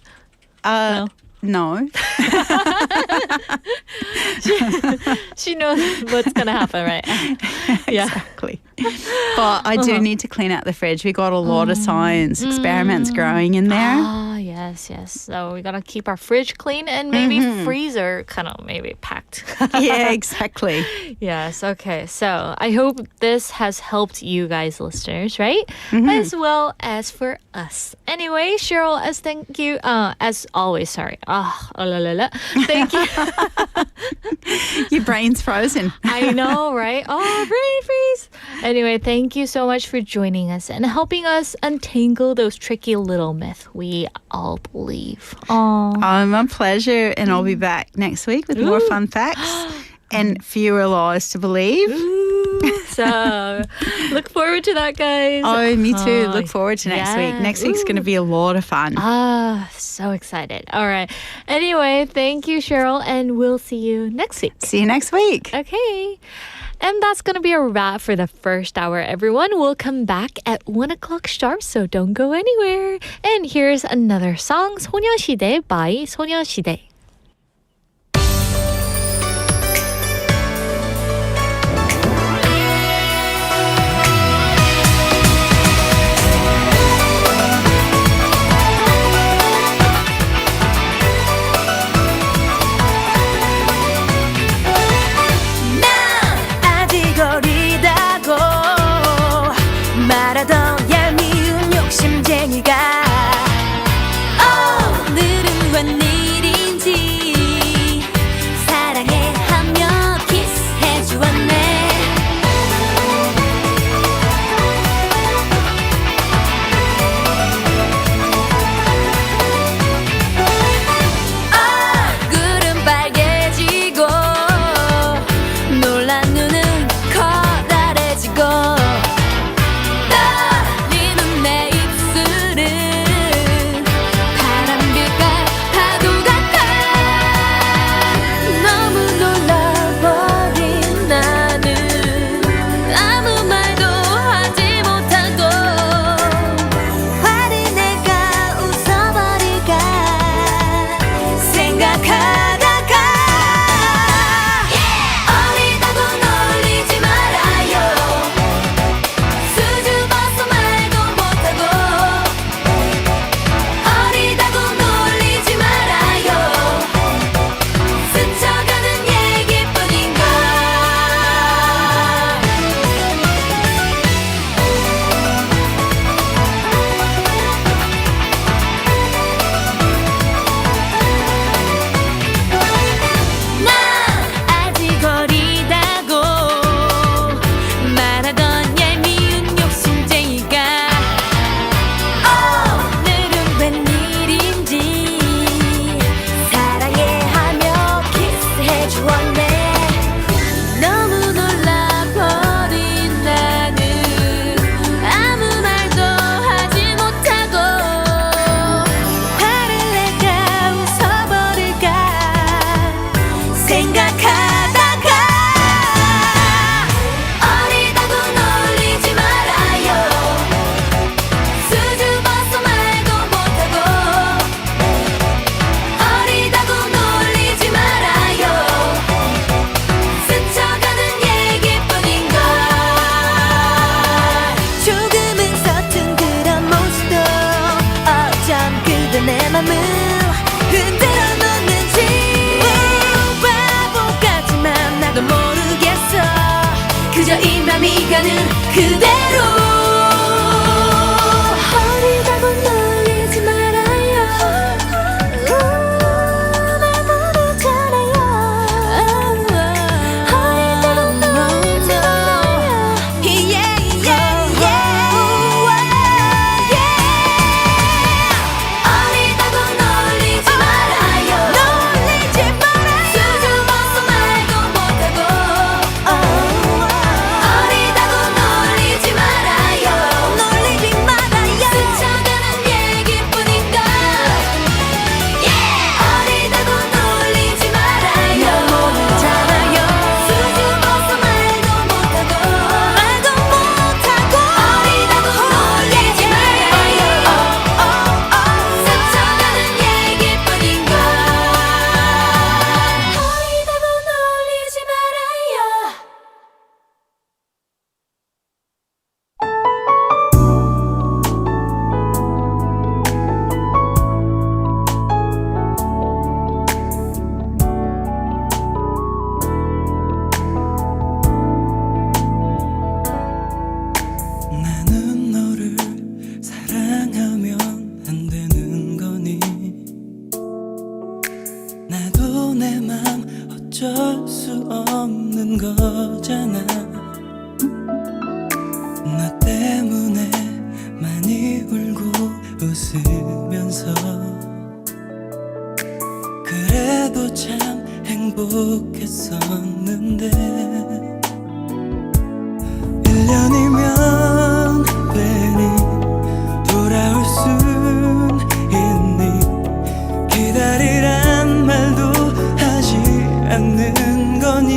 No. She knows what's going to happen, right? Yeah. Exactly. But I do need to clean out the fridge. We got a lot of science experiments growing in there. Yes. So we got to keep our fridge clean and maybe freezer maybe packed. Yeah, exactly. Yes, okay. So I hope this has helped you guys, listeners, right? As well as for us. Anyway, Cheryl, as always, sorry. Thank you. Your brain's frozen. I know, right? Oh, brain freeze. Anyway, thank you so much for joining us and helping us untangle those tricky little myths we all believe. Oh, My pleasure, and I'll be back next week with more fun facts and fewer lies to believe. so look forward to that, guys. Oh, me too. Look forward to next week. yeah. Next week's going to be a lot of fun. So excited. All right. Anyway, thank you, Cheryl, and we'll see you next week. See you next week. Okay. And that's going to be a wrap for the first hour, everyone. We'll come back at 1 o'clock sharp, so don't go anywhere. And here's another song, 소녀시대 by 소녀시대. 말하던 얄미운 욕심쟁이가 오늘은 웬일인지 사랑해 하며 키스해 주었네. 얼굴은 빨개지고 놀란 눈은 커다래지고 떨리는 내 입술은 바람길까 파도 가는 그대로 어리다고 놀리지 말아요 날 모르잖아요 어리다고 놀리지 말아요 yeah, yeah, yeah. 어리다고 놀리지 말아요 놀리지 말아요 수줍어서 말도 못하고 어리다고 놀리지 말아요 놀리지 말아요 스쳐가는 얘기뿐인가 어리다고 놀리지 말아요 모르잖아요 수줍어서 말도 못하고 어리다고 놀리지 말아요 스쳐가는 얘기뿐인가 어리다고 놀리지 말아요 나는 너를 사랑하면 안 되는 거니 나도 내 맘 어쩔 수 없는 거잖아 너 때문에 많이 울고 웃으면서 그래도 참 행복했었는데 1년이면 괜히 돌아올 순 있니 기다리란 말도 하지 않는 거니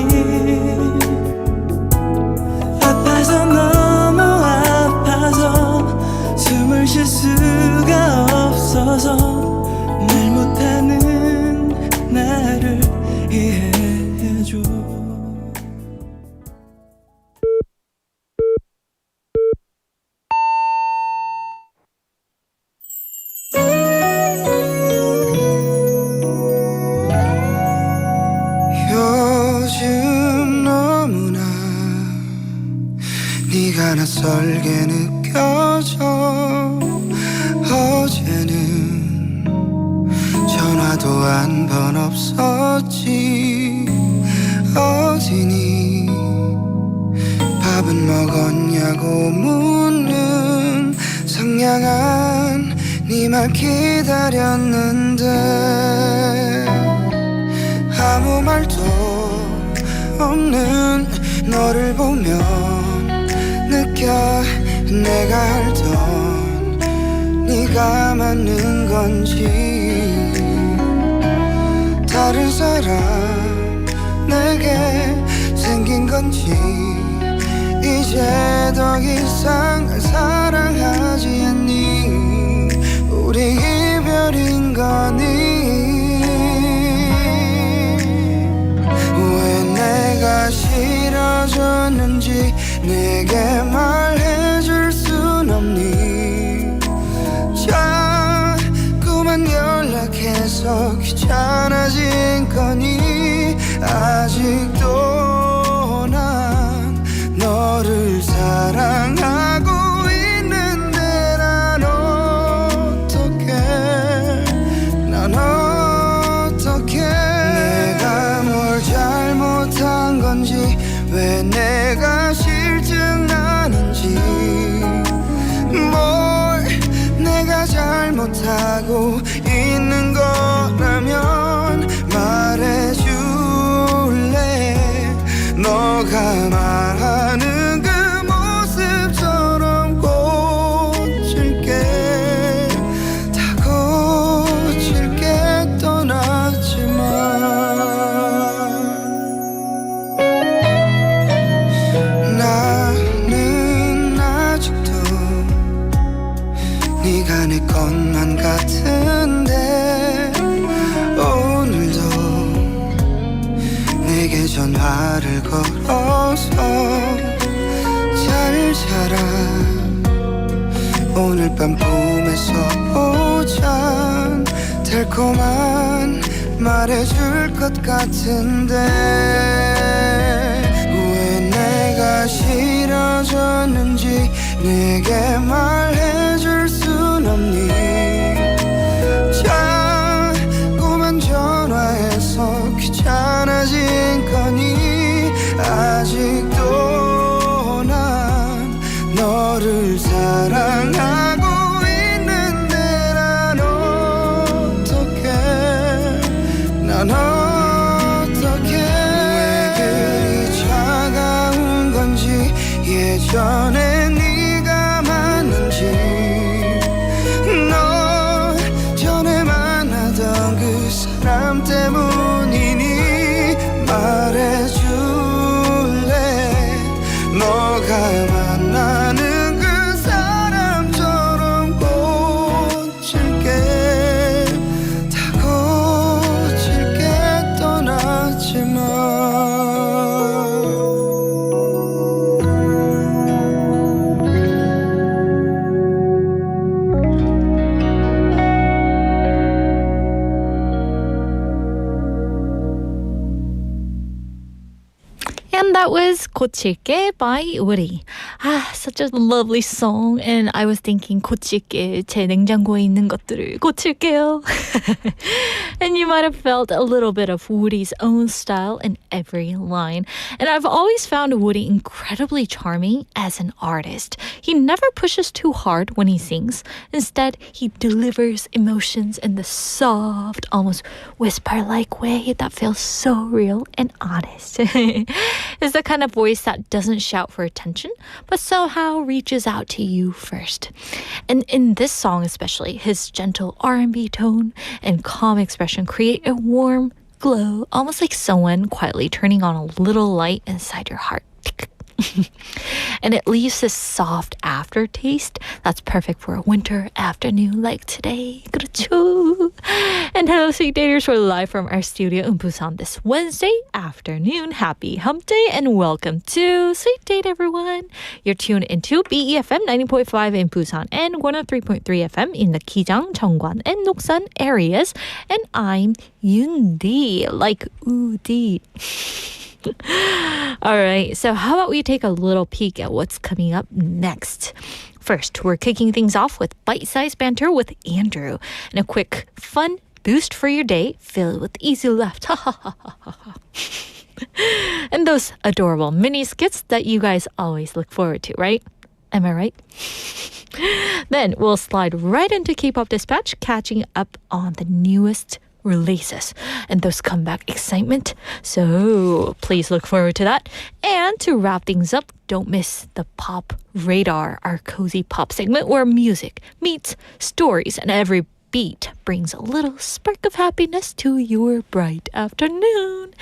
아파서 너무 아파서 숨을 쉴 수가 없어서 말 못하는 나를 이해해줘 요즘 너무나 네가 낯설게 느껴져 어제는 전화도 한 번 없었지 어디니 밥은 먹었냐고 묻는 상냥한 네 말 기다렸는데 아무 말도 없는 너를 보면 느껴 내가 알던 네가 맞는 건지 다른 사람 내게 생긴 건지 이제 더 이상 날 사랑하지 않니 우리 이별인 거니 왜 내가 싫어졌는지 내게 말해줄 순 없니 자꾸만 연락해서 귀찮아진 거니 아직도 난 너를 사랑하고 있는데 난 어떡해 내가 뭘 잘못한 건지 왜 내가 실증나는지 뭘 내가 잘못하고 있는 거라면 말해줄래 너가 말하는 그 모습처럼 고칠게 다 고칠게 떠났지만 나는 아직도 네가 내 것만 같은데 오늘도 내게 전화를 걸어서 잘 자라 오늘 밤 꿈에서 보자 달콤한 말해줄 것 같은데 왜 내가 싫어 길어졌는지 내게 말해줄 순 없니 자꾸만 전화해서 귀찮아진 거니 아직도 난 너를 사랑하고 있는데 난 어떡해 왜 그리 차가운 건지 예전에 네가 맞는지 너 전에 만나던 그 사람 때문이니 말해줄래 너가 만나는 그 사람처럼 고칠게 다 고칠게 떠나지 마 And that was 고칠게 by Woody. Such a lovely song. And I was thinking 고칠게 제 냉장고에 있는 것들을 고칠게요. And you might have felt a little bit of Woody's own style in every line. And I've always found Woody incredibly charming as an artist. He never pushes too hard when he sings. Instead, he delivers emotions in the soft, almost whisper-like way that feels so real and honest. It's the kind of voice that doesn't shout for attention, but somehow reaches out to you first. And in this song especially, his gentle R&B tone and calm expression create a warm glow, almost like someone quietly turning on a little light inside your heart. And it leaves this soft aftertaste that's perfect for a winter afternoon like today. 그렇죠. And hello, Sweet Daters. We're live from our studio in Busan this Wednesday afternoon. Happy hump day and welcome to Sweet Date, everyone. You're tuned into BEFM 90.5 in Busan and 103.3 FM in the Kijang, Cheongwan, and Noksan areas. And I'm Yoon-di, like Udi. All right, so how about we take a little peek at what's coming up next? First, we're kicking things off with bite-sized banter with Andrew and a quick fun boost for your day filled with easy laughs. And those adorable mini skits that you guys always look forward to, right? Am I right? Then we'll slide right into Kpop Dispatch, catching up on the newest releases and those comeback excitement. So please look forward to that. And to wrap things up, don't miss the Pop Radar, our cozy pop segment where music meets stories and every beat brings a little spark of happiness to your bright afternoon.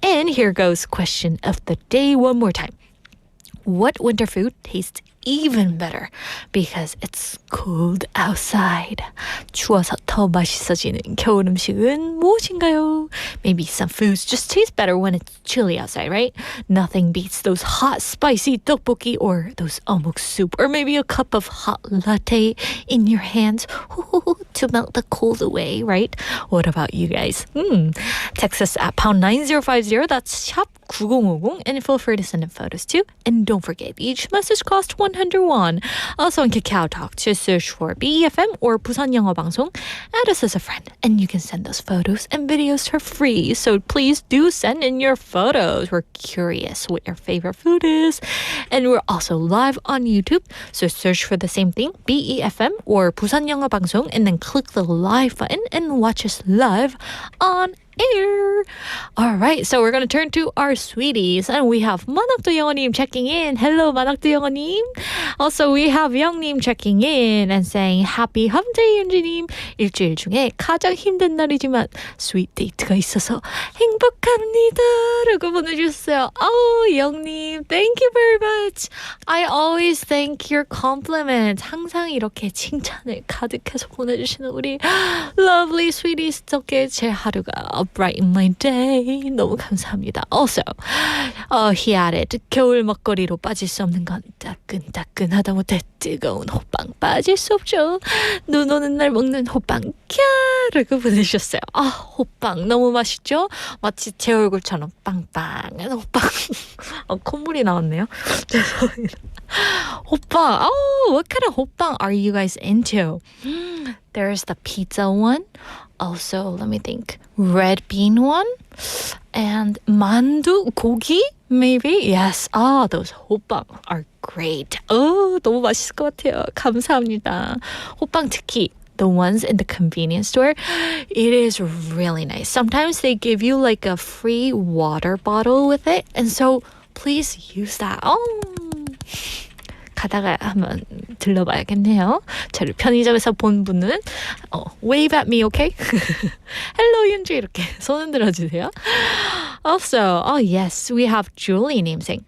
And here goes question of the day one more time. What winter food tastes even better because it's cold outside? 추워서 더 맛있어지는 겨울 음식은 무엇인가요? Maybe some foods just taste better when it's chilly outside, right? Nothing beats those hot, spicy tteokbokki or those 어묵 soup, or maybe a cup of hot latte in your hands to melt the cold away, right? What about you guys? Text us at pound 9050, that's shop 9050, and feel free to send in photos too. And don't forget, each message costs 101. Also on Kakao Talk, just search for BEFM or Busan 영어 방송. Add us as a friend, and you can send those photos and videos for free. So please do send in your photos. We're curious what your favorite food is. And we're also live on YouTube, so search for the same thing, BEFM or Busan 영어 방송, and then click the live button and watch us live on air. All right, so we're going to turn to our sweeties, and we have 만학도 영어님 checking in. Hello, 만학도 영어님. Also, we have 영님 checking in and saying happy hump day, 윤지님. 일주일 중에 가장 힘든 날이지만 스윗 데이트가 있어서 행복합니다. 라고 보내주셨어요. Oh, 영님, thank you very much. I always thank your compliments. 항상 이렇게 칭찬을 가득해서 보내주시는 우리 lovely sweeties 덕에 제 하루가 brighten my day. 너무 감사합니다. Also, he added, 겨울 먹거리로 빠질 수 없는 건 따끈따끈하다 못해 뜨거운 호빵 빠질 수 없죠. 눈 오는 날 먹는 호빵 캬라고 보내주셨어요. 호빵 너무 맛있죠? 마치 제 얼굴처럼 빵빵한 호빵. 콧물이 나왔네요. 죄송합니다. 호빵. What kind of 호빵 are you guys into? There's the pizza one. Also, let me think. Red bean one. And mandu, 고기? Maybe? Yes. Those 호빵 are great. 너무 맛있을 것 같아요. 감사합니다. 호빵 특히 the ones in the convenience store, it is really nice. Sometimes they give you like a free water bottle with it. And so please use that. 가다가 한번 들러봐야겠네요. 저를 편의점에서 본 분은 wave at me, okay? Hello, 윤주 이렇게 손 흔들어 주세요. Also, yes, we have Julie namesing.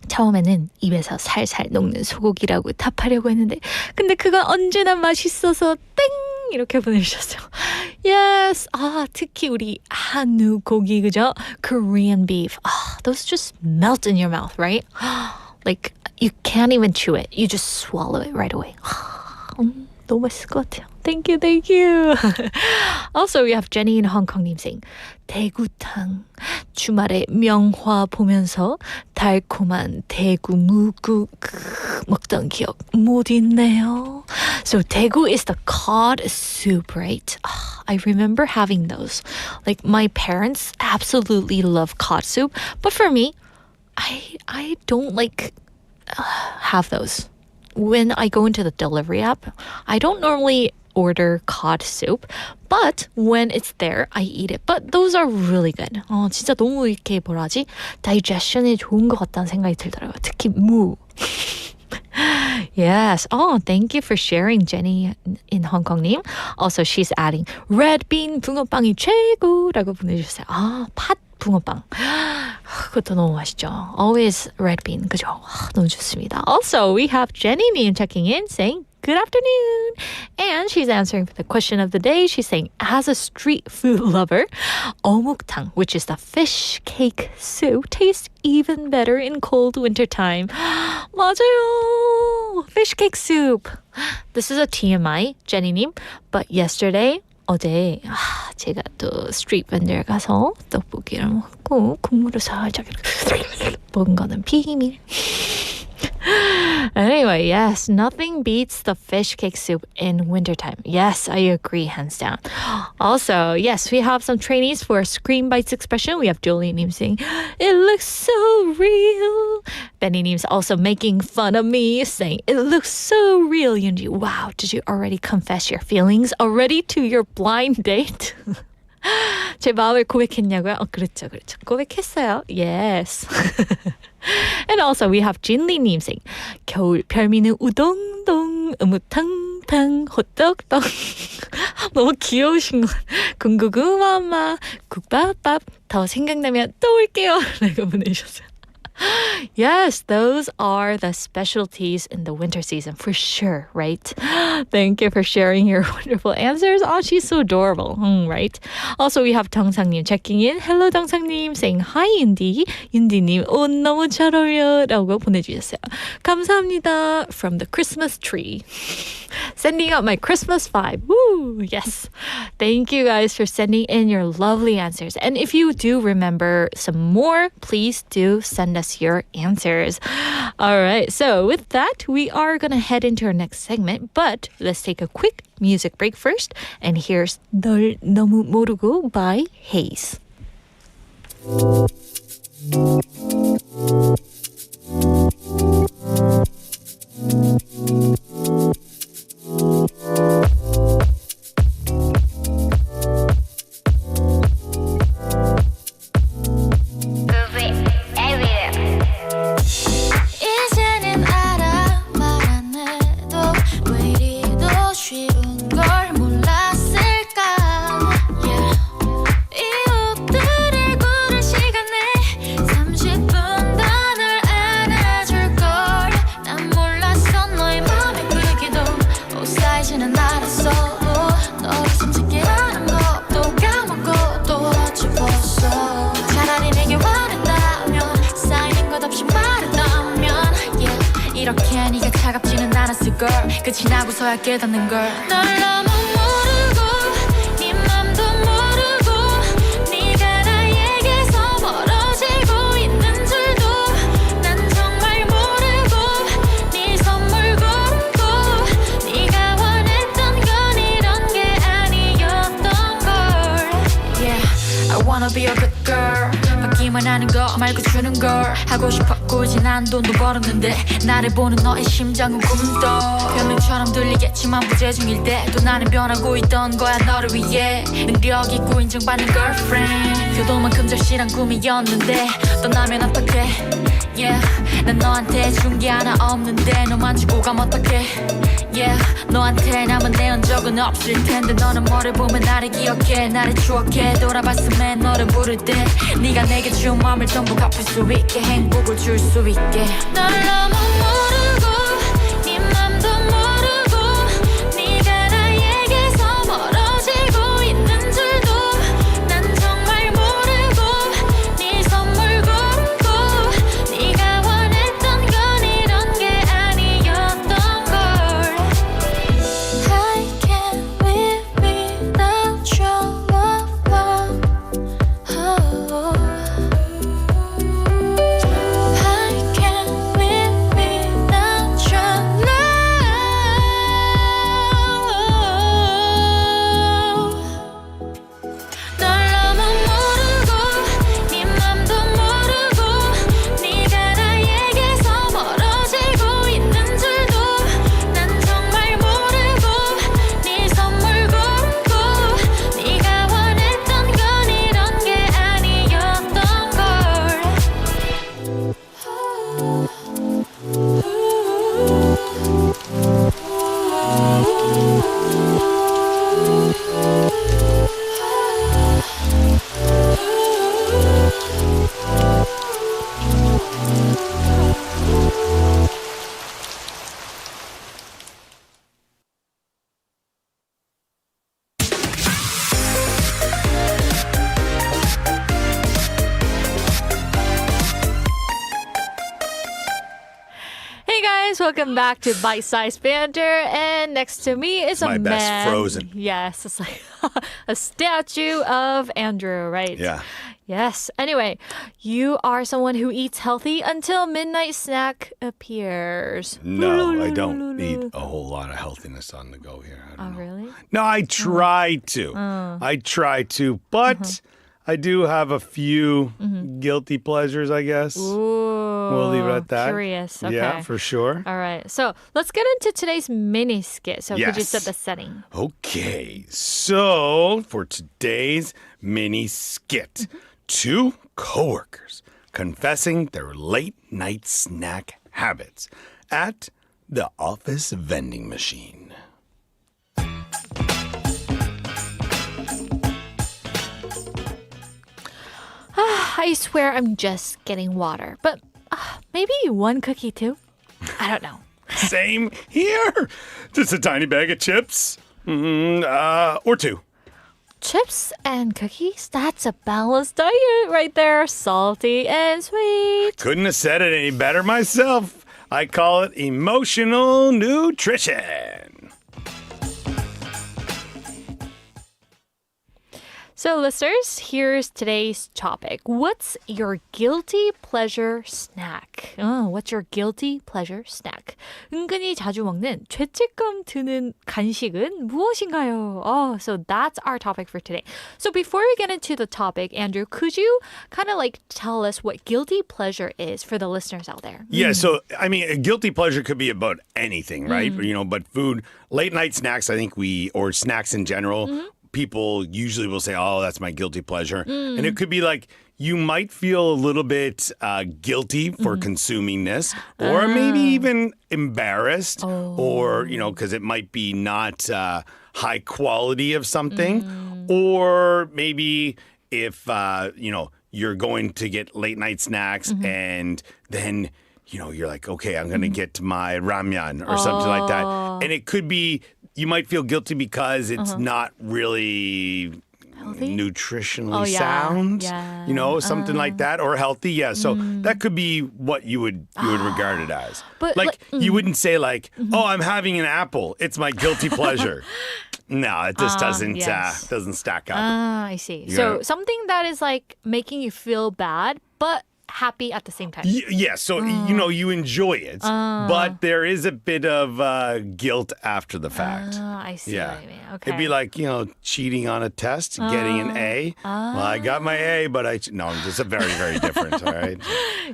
처음에는 입에서 살살 녹는 소고기라고 답하려고 했는데 근데 그건 언제나 맛있어서 땡! 이렇게 보내주셨어요. Yes. 특히 우리 한우 고기, 그죠? Korean beef. Those just melt in your mouth, right? Like, you can't even chew it. You just swallow it right away. 너무 맛있을 것 같아요. Thank you, thank you. Also, we have Jenny in Hong Kong saying, 대구탕. 주말에 명화 보면서 달콤한 대구 무국 먹던 기억 못 잊네요. So, 대구 is the cod soup, right? I remember having those. Like, my parents absolutely love cod soup. But for me, I don't like have those. When I go into the delivery app, I don't normally order cod soup, but when it's there, I eat it. But those are really good. 진짜 너무 이렇게 뭐라지? digestion에 좋은 것 같다는 생각이 들더라고요. 특히 무. Yes. Thank you for sharing, Jenny in Hong Kong-님. Also, she's adding red bean 붕어빵이 최고라고 보내주셨어요. 팥 붕어빵. 그것도 너무 맛있죠. Always red bean. 그죠? 너무 좋습니다. Also, we have Jenny-님 checking in saying, good afternoon. And she's answering for the question of the day. She's saying, as a street food lover, 어묵탕, which is the fish cake soup, tastes even better in cold winter time. 맞아요. Fish cake soup. This is a TMI, Jenny-님. But yesterday, 어제 제가 또 스트리트 밴더에 가서 떡볶이를 먹고 국물을 살짝 이렇게 먹은 거는 비밀. Anyway, yes, nothing beats the fish cake soup in wintertime. Yes, I agree, hands down. Also, yes, we have some trainees for Scream Bites expression. We have Julie Neem saying, it looks so real. Benny Neem's also making fun of me, saying, it looks so real, Yunji. Wow, did you already confess your feelings already to your blind date? 제 마음을 고백했냐고요? 그렇죠. 고백했어요. Yes. And also we have 진리님 saying, 겨울 별미는 우동동, 우무탕탕, 호떡떡. 너무 귀여우신 것 같아요. 군구구마마, 국밥밥, 더 생각나면 또 올게요. 라고 보내주셨어요. Yes, those are the specialties in the winter season for sure, right? Thank you for sharing your wonderful answers. She's so adorable, right? Also, we have 정상님 checking in. Hello, 정상님, saying hi, Indy. 인디님, 옷 너무 잘 어울려 라고 보내주셨어요. 감사합니다. From the Christmas tree. Sending out my Christmas vibe. Woo, yes. Thank you guys for sending in your lovely answers. And if you do remember some more, please do send us your answers. All right, so with that, we are going to head into our next segment, but let's take a quick music break first. And here's 널 너무 모르고 by Haze. 이웃들을 부를 시간에 30분 더 끝이 나고서야 깨닫는 걸 널 너무 모르고 네 맘도 모르고 네가 나에게서 멀어지고 있는 줄도 난 정말 모르고 네 선물 고르고 네가 원했던 건 이런 게 아니었던 걸 Yeah, I wanna be a good girl 받기만 하는 거 말고 주는 걸 하고 싶었고 지난 돈도 벌었는데 나를 보는 너의 심장은 꿈도 변명처럼 들리겠지만 부재중일 때도 나는 변하고 있던 거야 너를 위해 능력 있고 인정받는 girlfriend 효도만큼 절실한 꿈이었는데 떠나면 어떡해 Yeah, 난 너한테 준 게 하나 없는데 너만 주고 가면 어떡해 Yeah, 너한테 남은 내 흔적은 없을 텐데 너는 뭐를 보면 나를 기억해 나를 추억해 돌아봤음에 너를 부를 때 네가 내게 준 마음을 전부 갚을 수 있게 행복을 줄 수 있게 널 너무 모르고 네 맘도 모르고 네가 나에게서 멀어지고 있는 줄도 난 정말 모르고 네 선물 고르고 네가 원했던 건 이런 게 아니었던 걸 I can't live without your love oh. I can't live without your love 널 너무 모르고 네 맘도 모르고 네가 나에게서 멀어지고 있는 줄도 난 정말 모르고 네 선물 고르고 네가 원했던 건 이런 게 아니었던 걸 Hey guys, welcome back to Bite-Sized Banter. And next to me is My a best man. Frozen. Yes, it's like a statue of Andrew, right? Yeah. Yes. Anyway, you are someone who eats healthy until midnight snack appears. No, I don't eat a whole lot of healthiness on the go here. I Oh, don't know. really? No, I try to. I try to, but I do have a few guilty pleasures, I guess. Ooh. We'll leave it at that. Curious. Okay. Yeah, for sure. All right. So let's get into today's mini skit. So could you Yes. set the setting? Okay, so for today's mini skit, two coworkers confessing their late night snack habits at the office vending machine. I swear I'm just getting water, but maybe one cookie too? I don't know. Same here. Just a tiny bag of chips, or two. Chips and cookies? That's a balanced diet right there. Salty and sweet. Couldn't have said it any better myself. I call it emotional nutrition. So, listeners, here's today's topic. What's your guilty pleasure snack? What's your guilty pleasure snack? 은근히 자주 먹는 죄책감 드는 간식은 무엇인가요? Oh, so that's our topic for today. So before we get into the topic, Andrew, could you kind of like tell us what guilty pleasure is for the listeners out there? Yeah, so I mean, a guilty pleasure could be about anything, right? You know, but food, late night snacks, I think or snacks in general, people usually will say, oh, that's my guilty pleasure. And it could be like, you might feel a little bit guilty for consuming this, or maybe even embarrassed, or, you know, because it might be not high quality of something, or maybe if, you know, you're going to get late night snacks and then, you know, you're like, okay, I'm going to get my ramyun or something like that. And it could be, you might feel guilty because it's not really nutritionally yeah. sound, Yeah. you know, something like that, or healthy. Yeah, so that could be what you would regard it as. But, like, like, you wouldn't say like, "Oh, I'm having an apple. It's my guilty pleasure." No, it just doesn't yes. doesn't stack up. I see. You So gotta- something that is like making you feel bad, but happy at the same time. Yeah, so you know you enjoy it, but there is a bit of guilt after the fact. I see Yeah. what you mean. Okay. It'd be like, you know, cheating on a test, getting an A. Well, I got my A, but no, it's very, very different, all right?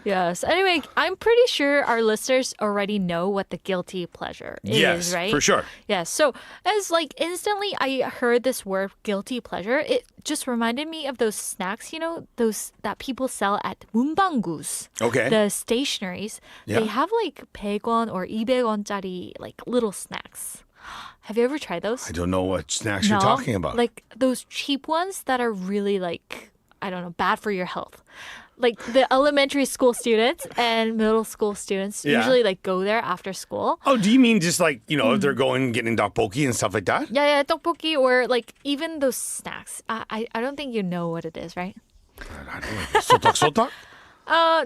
Yes. Anyway, I'm pretty sure our listeners already know what the guilty pleasure Yes, is, right? for sure. Yes. So as like instantly I heard this word guilty pleasure, it just reminded me of those snacks, you know, those that people sell at 문방구s. Okay. The stationaries. Yeah. They have like 100원 or 200원짜리 like little snacks. Have you ever tried those? I don't know what snacks you're No? talking about. Like those cheap ones that are really like, I don't know, bad for your health. Like the elementary school students and middle school students Yeah. usually like go there after school. Oh, do you mean just like, you know, if they're going and getting tteokbokki and stuff like that? Yeah, tteokbokki or like even those snacks. I don't think you know what it is, right? I don't know. Sotak?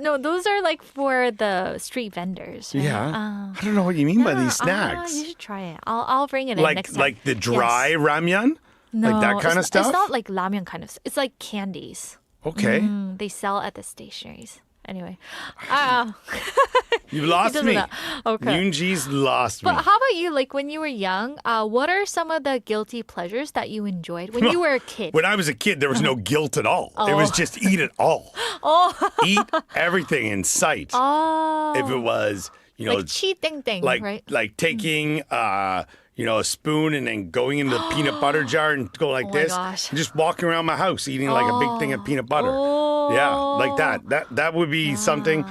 No, those are like for the street vendors. Right? Yeah. I don't know what you mean by these snacks. You should try it. I'll bring it in Like next time. like the dry Yes. ramyun? No, like that kind of it's, stuff? It's not like ramyun kind of. It's like candies. Okay. They sell at the stationaries. Anyway, You lost doesn't me. know. Okay. Yoonji's lost me. But how about you? Like when you were young, what are some of the guilty pleasures that you enjoyed when you were a kid? When I was a kid, there was no guilt at all. It was just eat it all. Eat everything in sight. Oh, If it was, you know, like chi ding ding, like right? like taking you know, a spoon and then going into the peanut butter jar and go like Oh my this, gosh. and just walking around my house eating like a big thing of peanut butter. Yeah, like that. That would be something.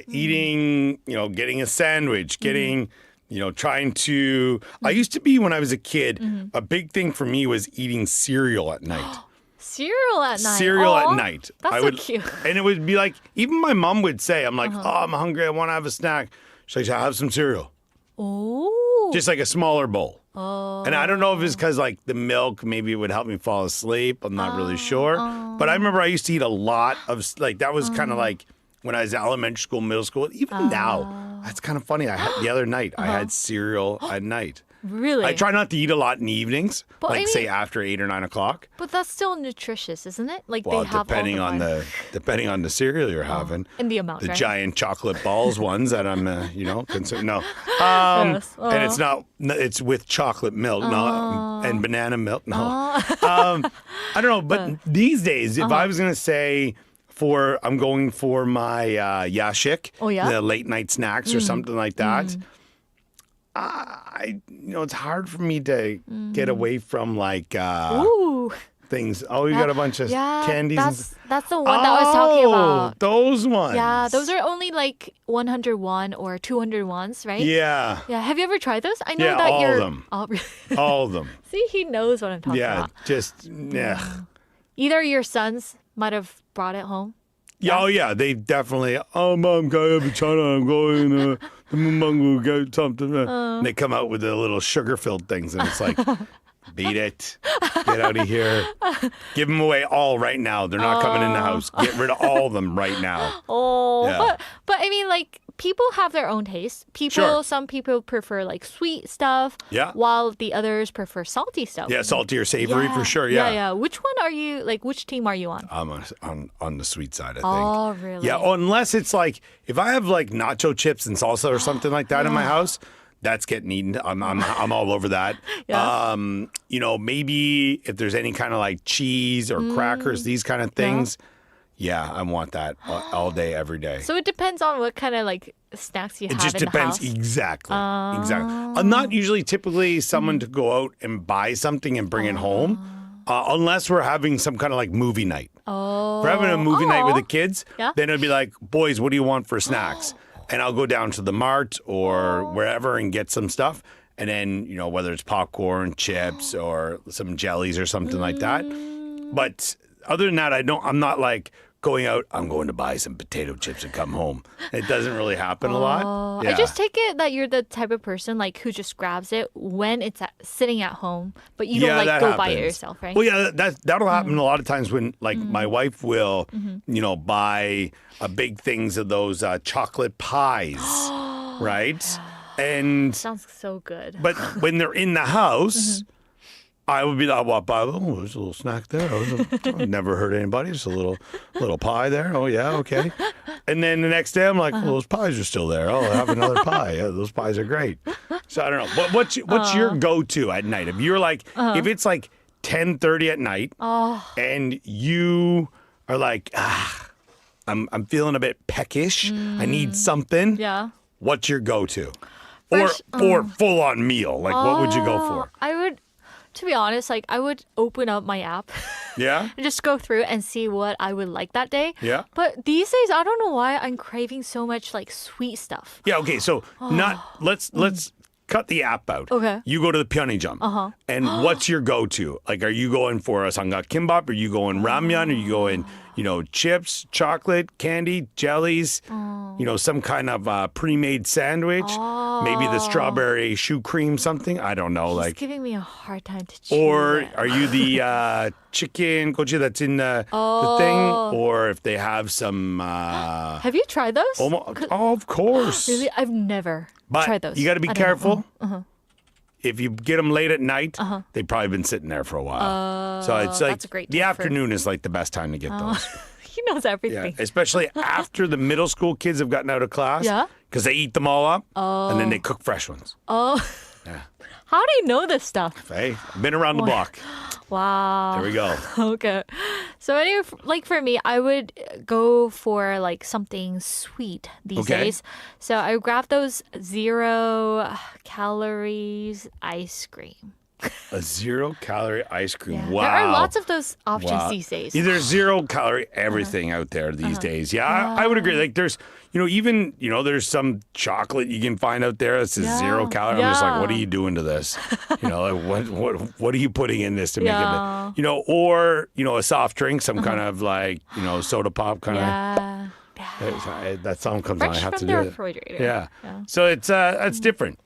Eating, you know, getting a sandwich, getting, you know, trying to. I used to be when I was a kid. A big thing for me was eating cereal at night. Cereal at night. Cereal Aw, at night. That's I so would, cute. And it would be like, even my mom would say, I'm like, oh, I'm hungry. I want to have a snack. She's like, have some cereal. Oh. Just like a smaller bowl. Oh. And I don't know if it's because like the milk, maybe it would help me fall asleep. I'm not really sure. But I remember I used to eat a lot of, like, that was kind of like when I was in elementary school, middle school. Even now, that's kind of funny. I had the other night, I had cereal at night. Really? I try not to eat a lot in the evenings, But I like say mean- after 8 or 9 o'clock. But that's still nutritious, isn't it? Like Well, they have depending all on the depending on the cereal you're having, and the amount, the right? giant chocolate balls ones that I'm, you know, concerned. No, Yes. and it's not. It's with chocolate milk, no, and banana milk. No, I don't know. But these days, if I was gonna say, I'm going for my yashik, Oh, yeah? the late night snacks or something like that. You know, it's hard for me to get away from like Ooh. things. Oh, you got a bunch of Yeah, candies. that's the one that I was talking about. Those ones. Yeah, those are only like 101 or 200 ones, right? Yeah, Yeah. Have you ever tried those? I know Yeah, that all you're. of them. Oh, really? all of them. See, he knows what I'm talking Yeah, about. just yeah. Either your sons might have brought it home. Yeah, oh yeah, they definitely. Oh, mom, can I have a chana? I'm going to the Mumbangu get something. And they come out with the little sugar-filled things, and it's like, beat it, get out of here, give them away all right now. They're not coming in the house. Get rid of all of them right now. Oh, Yeah. but I mean, like people have their own taste. Sure. Some people prefer like sweet stuff. Yeah. While the others prefer salty stuff. Yeah, salty or savory for sure. Yeah. Which one are you like? Which team are you on? I'm on the sweet side, I think. Oh, really? Yeah, unless it's like if I have like nacho chips and salsa or something like that in my house, that's getting eaten. I'm all over that. Yeah. You know, maybe if there's any kind of like cheese or crackers, these kind of things. Yeah, I want that all day, every day. So it depends on what kind of like snacks you It have just in depends. the house. Exactly. Exactly. I'm not usually typically someone to go out and buy something and bring it home. Unless we're having some kind of like movie night. Oh. If we're having a movie night with the kids, Yeah. then it'd be like, boys, what do you want for snacks? And I'll go down to the mart or wherever and get some stuff. And then, you know, whether it's popcorn, chips, or some jellies or something like that. But other than that, I'm not like going out, I'm going to buy some potato chips and come home. It doesn't really happen a lot. I just take it that you're the type of person like who just grabs it when it's sitting at home, but you don't like that go buy it happens. yourself, right? Well, yeah, that'll happen a lot of times when like my wife will, buy big things of those chocolate pies, right? And Sounds so good. but when they're in the house, I would be like, "What by? Oh, there's a little snack there. I've never heard anybody. Just a little pie there. Oh yeah, okay." And then the next day, I'm like, "Well, those pies are still there. Oh, I'll have another pie. Yeah, those pies are great." So I don't know. What's your go-to at night? If you're like, if it's like 10:30 at night, and you are like, I'm feeling a bit peckish. I need something. Yeah. What's your go-to? Fresh- Or full-on meal? Like, what would you go for? I would, to be honest, like I would open up my app Yeah? and just go through and see what I would like that day. Yeah. But these days, I don't know why I'm craving so much like sweet stuff. Yeah, okay, so let's cut the app out. Okay. You go to the Pyeongjam. And what's your go-to? Like, are you going for a samgak kimbap? Are you going ramyeon? Are you going, chips, chocolate, candy, jellies? Some kind of pre-made sandwich? Maybe the strawberry choux cream something? I don't know. It's Like, giving me a hard time to choose. or it. are you the chicken gochu that's in the thing? Or if they have some... Have you tried those? Oh, of course. Really? I've never But tried those. you got to be I don't know. careful. If you get them late at night, they've probably been sitting there for a while. So it's like that's a great the tip for- afternoon is like the best time to get those. He knows Yeah, everything. especially after the middle school kids have gotten out of class. Yeah? Because they eat them all up and then they cook fresh ones. Oh. Yeah. How do you know this stuff? Hey, I've been around the block. Wow. There we go. Okay. So anyway, like for me, I would go for like something sweet these Okay. days. So I would grab those 0 calories ice cream. A 0-calorie ice cream. Yeah. Wow. There are lots of those options Wow. these days. Yeah, there's 0-calorie everything out there these days. Yeah, I would agree. Like there's, even, there's some chocolate you can find out there that's a 0-calorie. I'm just like, what are you doing to this? Like what are you putting in this to make it, or, a soft drink, some kind of like, soda pop kind of. Yeah. That song comes on, I Fresh have from to the do it. refrigerator. Yeah. Yeah. So it's that's different,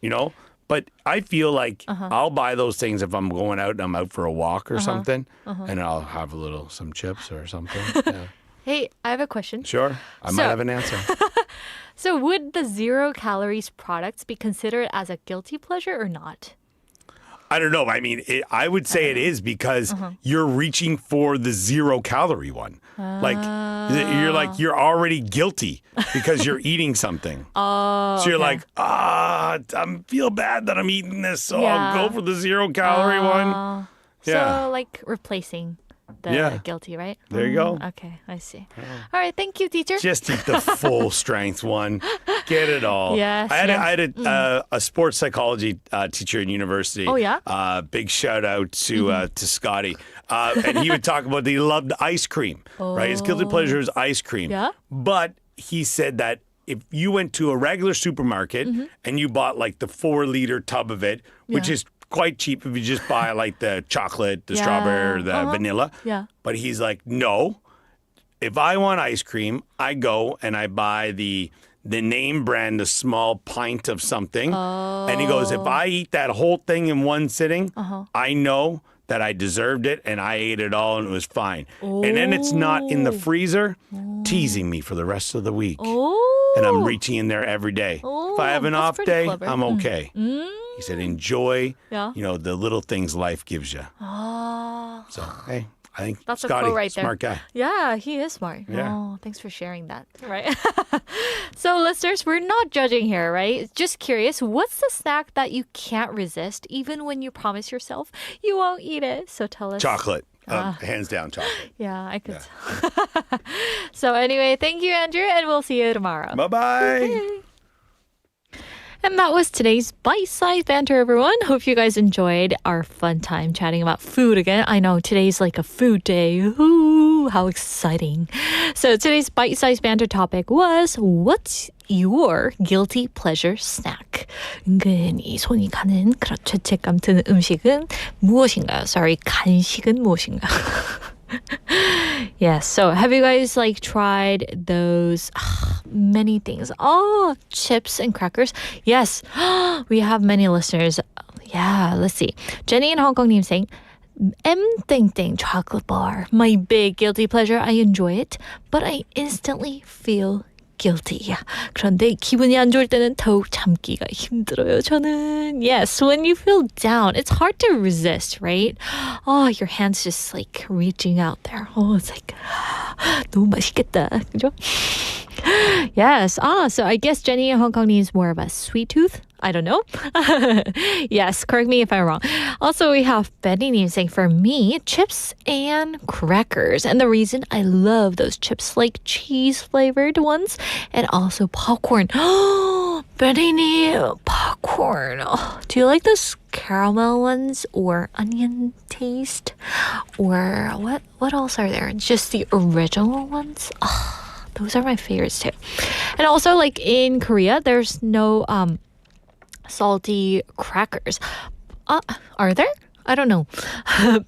But I feel like I'll buy those things if I'm going out and I'm out for a walk or something, and I'll have some chips or something. Yeah. Hey, I have a question. Sure, I might have an answer. So would the 0 calories products be considered as a guilty pleasure or not? I don't know. I mean, I would say it is because you're reaching for the 0-calorie one. Like you're already guilty because you're eating something. So you're like, I feel bad that I'm eating this, so I'll go for the 0-calorie one. Yeah. So like replacing the guilty, right? There you go. Okay, I see. All right, thank you, teacher. Just eat the full strength one. Get it all. Yes, I had yes. a sports psychology teacher in university. Oh, yeah? Big shout out to Scotty. And he would talk about that he loved ice cream. Right? His guilty pleasure is ice cream. Yeah? But he said that if you went to a regular supermarket and you bought like the 4-liter tub of it, which is quite cheap if you just buy like the chocolate, the strawberry, or the vanilla. Yeah. But he's like, no. If I want ice cream, I go and I buy the name brand, the small pint of something. And he goes, if I eat that whole thing in one sitting, I know that I deserved it and I ate it all and it was fine. And then it's not in the freezer teasing me for the rest of the week. And I'm reaching in there every day. If I have an that's off pretty day, clever. I'm okay. He said, enjoy, Yeah. the little things life gives you. So, hey, I think That's a Scotty, quote right there. smart guy. Yeah, he is smart. Yeah. Oh, thanks for sharing that. Right. So, listeners, we're not judging here, right? Just curious, what's the snack that you can't resist, even when you promise yourself you won't eat it? So tell us. Chocolate. Hands down, chocolate. Yeah, I could. So, anyway, thank you, Andrew, and we'll see you tomorrow. Bye-bye. And that was today's bite-sized banter, everyone. Hope you guys enjoyed our fun time chatting about food again. I know today's like a food day. Ooh, how exciting. So today's bite-sized banter topic was, what's your guilty pleasure snack? 은근히 손이 가는 그런 죄책감 드는 음식은 무엇인가요? Sorry, 간식은 무엇인가요? Yes. So have you guys like tried those many things? Oh, chips and crackers. Yes. We have many listeners. Yeah, let's see. Jenny in Hong Kong saying M chocolate bar. My big guilty pleasure. I enjoy it, but I instantly feel guilty. 그런데 기분이 안 좋을 때는 더욱 참기가 힘들어요. 저는 yes, when you feel down, it's hard to resist, right? Oh, your hands just like reaching out there. Oh, it's like 너무 맛있겠다, 그죠? Yes. So I guess Jenny in Hong Kong needs more of a sweet tooth. I don't know. Yes, correct me if I'm wrong. Also, we have Betty saying, for me, chips and crackers. And the reason I love those chips, like cheese-flavored ones, and also popcorn. Betty, popcorn. Oh, do you like those caramel ones or onion taste? Or what else are there? Just the original ones? Oh, those are my favorites too. And also, like in Korea, there's no salty crackers. Are there? I don't know.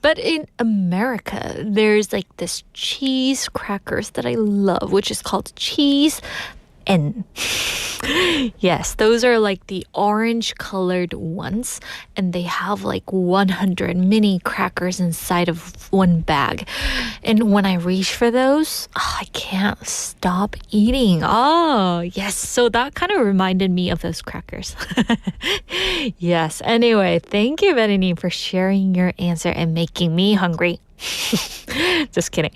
But in America, there's like this cheese crackers that I love, which is called Cheese N. Yes, those are like the orange colored ones, and they have like 100 mini crackers inside of one bag. And when I reach for those, I can't stop eating. Oh, yes. So that kind of reminded me of those crackers. Yes. Anyway, thank you, Benny, for sharing your answer and making me hungry. Just kidding.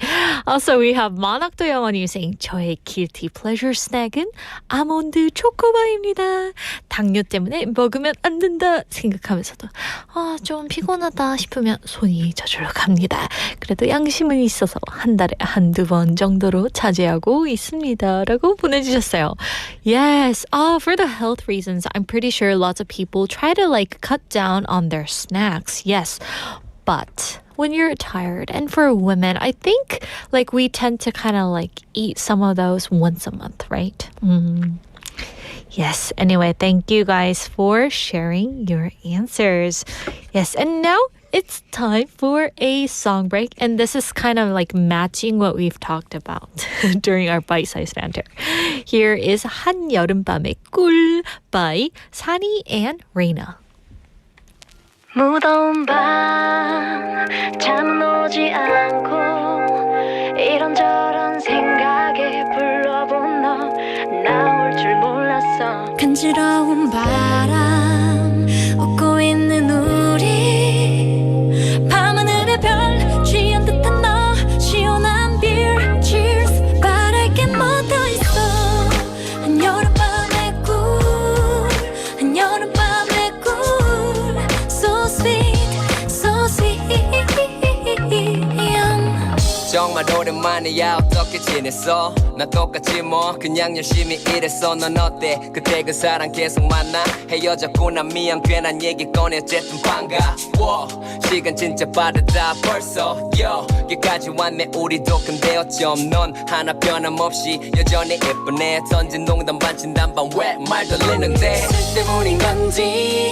Also, we have 만학도 영원님 saying 저의 guilty pleasure snack은 아몬드 초코바입니다. 당뇨 때문에 먹으면 안 된다 생각하면서도 좀 피곤하다 싶으면 손이 저절로 갑니다. 그래도 양심은 있어서 한 달에 한두 번 정도로 자제하고 있습니다. 라고 보내주셨어요. Yes, for the health reasons, I'm pretty sure lots of people try to like cut down on their snacks. Yes, but when you're tired, and for women, I think like we tend to kind of like eat some of those once a month, right? Yes. Anyway, thank you guys for sharing your answers. Yes, and now it's time for a song break, and this is kind of like matching what we've talked about during our bite-sized banter. Here is 한여름밤의 꿀 by Sunny and Reina. 무더운 밤 잠은 오지 않고 이런저런 생각에 불러본 너 나올 줄 몰랐어 간지러운 바람 웃고 있는 우리 밤하늘의 별 취한 듯한 너 시원한 beer cheers 바랄 게 뭐 더 있어 한여름밤의 꿀 한여름밤의 꿀 정말 오랜만이야 어떻게 지냈어 나 똑같지 뭐 그냥 열심히 일했어 넌 어때 그때 그 사람 계속 만나 헤어졌구나 미안 괜한 얘기 꺼내 어쨌든 반가워 시간 진짜 빠르다 벌써 여기까지 왔네 우리도 근데 어쩜 넌 하나 변함없이 여전히 예쁘네 던진 농담 반 진담 반 왜 말 돌리는데 때문인 건지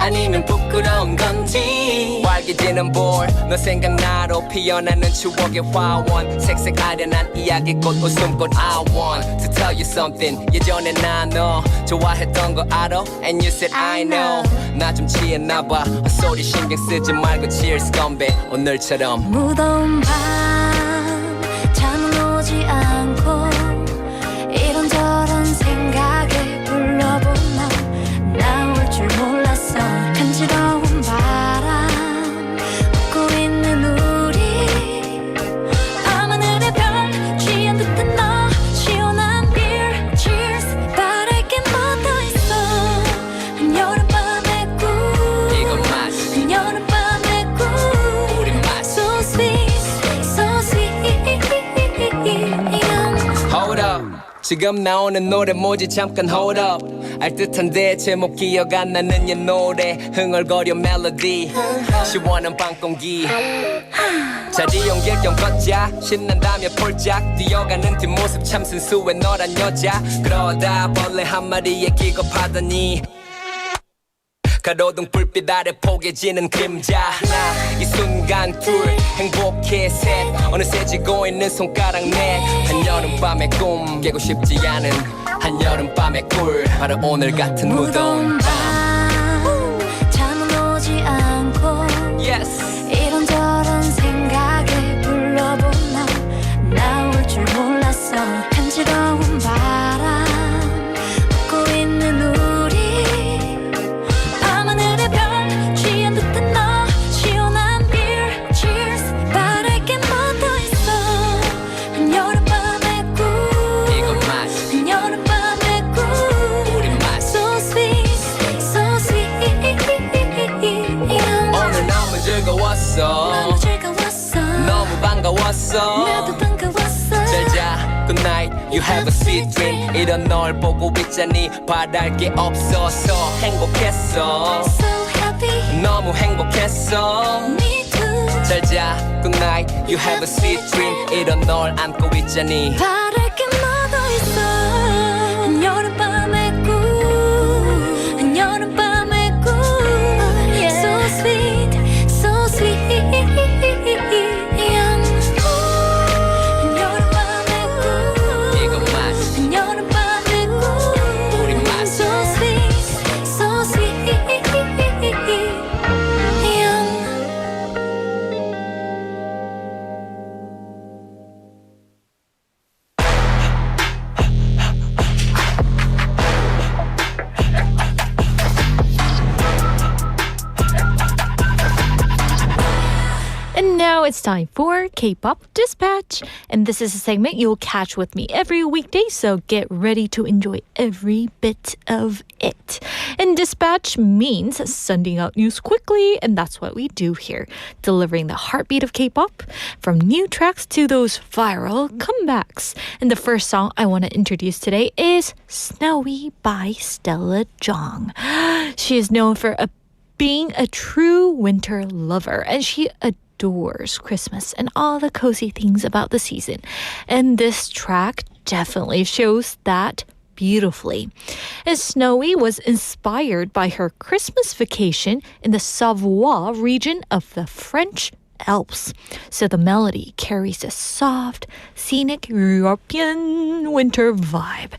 아니면 부끄러운 건지 활기지는 볼 너 생각나로 피어나는 추억의 화원 색색 아련한 이야기꽃 웃음꽃 I want to tell you something 예전에 나 너 좋아했던 거 알아? And you said I know 나 좀 취했나봐 헛소리 신경 쓰지 말고 cheers 건배 오늘처럼 무더운 밤 잠은 오지 않고 이런저런 생각에 불러본 너 나올 줄 몰랐어 간지러운 바람 웃고 있는 우리 밤하늘의 별 취한 듯한 너 시원한 beer cheers 바랄 게 뭐 더 있어 한여름밤의 꿀 이건 맛 한여름밤의 꿀 우리 맛 So sweet so sweet Hold up 지금 나오는 노래 뭐지 잠깐 hold up 알듯한데 제목 기억 안 나는 옛 노래 흥얼거려 멜로디 시원한 밤 공기 자리 옮길 겸 걷자 신난다며 폴짝 뛰어가는 뒷모습 참 순수해 너란 여자 그러다 벌레 한 마리에 기겁하더니 가로등 불빛 아래 포개지는 그림자 하나 이 순간 둘 행복해 셋 어느새 지고 있는 손가락 넷 한여름밤의 꿈 깨고 싶지 않은 한여름밤의 꿀 바로 오늘 같은 무더운 밤 잠은 오지 않고 yes. 이런저런 생각에 불러본 너 나올 줄 몰랐어 간지러운 바람 웃고 있는 우리 밤하늘의 별 취한 듯한 너 시원한 beer cheers 바랄게 뭐 더 있어 한여름밤의 꿈 이건 맛 한여름밤의 꿈 우리 맛 So sweet so sweet 오늘 너무 즐거웠어 너무 즐거웠어 너무 반가웠어 나도 반가웠어 잘자 good night you have a sweet dream 이런 널 보고 있자니 바랄 게 없어서 행복했어 So happy 너무 행복했어 me too 잘자 good night you have a sweet dream 이런 널 안고 있자니 바랄 게 뭐 더 있어 한여름밤의 꿈 한여름밤의 꿈 So sweet so sweet 한여름밤의 꿈 이건 맛 한여름밤의 꿈 우리 맛 So sweet so sweet And now it's time for K-pop Dispatch. And this is a segment you'll catch with me every weekday, so get ready to enjoy every bit of it. And dispatch means sending out news quickly, and that's what we do here, delivering the heartbeat of K-pop from new tracks to those viral comebacks. And the first song I want to introduce today is Snowy by Stelajang. She is known for being a true winter lover, and she adores Christmas and all the cozy things about the season. And this track definitely shows that beautifully. And Snowy was inspired by her Christmas vacation in the Savoie region of the French Alps. So the melody carries a soft, scenic European winter vibe.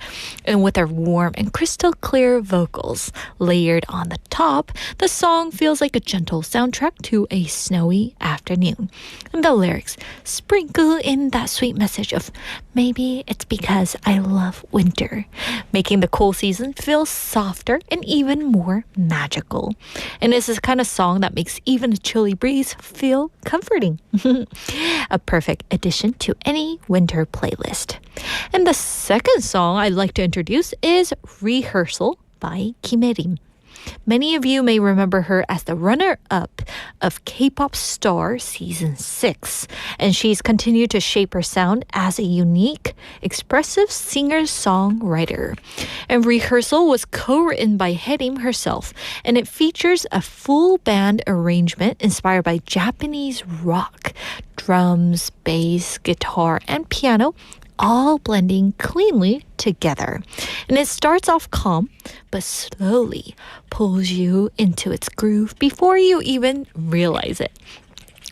And with her warm and crystal clear vocals layered on the top, the song feels like a gentle soundtrack to a snowy afternoon. And the lyrics sprinkle in that sweet message of maybe it's because I love winter, making the cool season feel softer and even more magical. And it's this kind of song that makes even a chilly breeze feel comforting. A perfect addition to any winter playlist. And the second song I'd like to introduce is Rehearsal by Kim. Many of you may remember her as the runner-up of K-pop Star Season 6, and she's continued to shape her sound as a unique, expressive singer-songwriter. And Rehearsal was co-written by Harim herself, and it features a full band arrangement inspired by Japanese rock, drums, bass, guitar, and piano, all blending cleanly together. And it starts off calm, but slowly pulls you into its groove before you even realize it.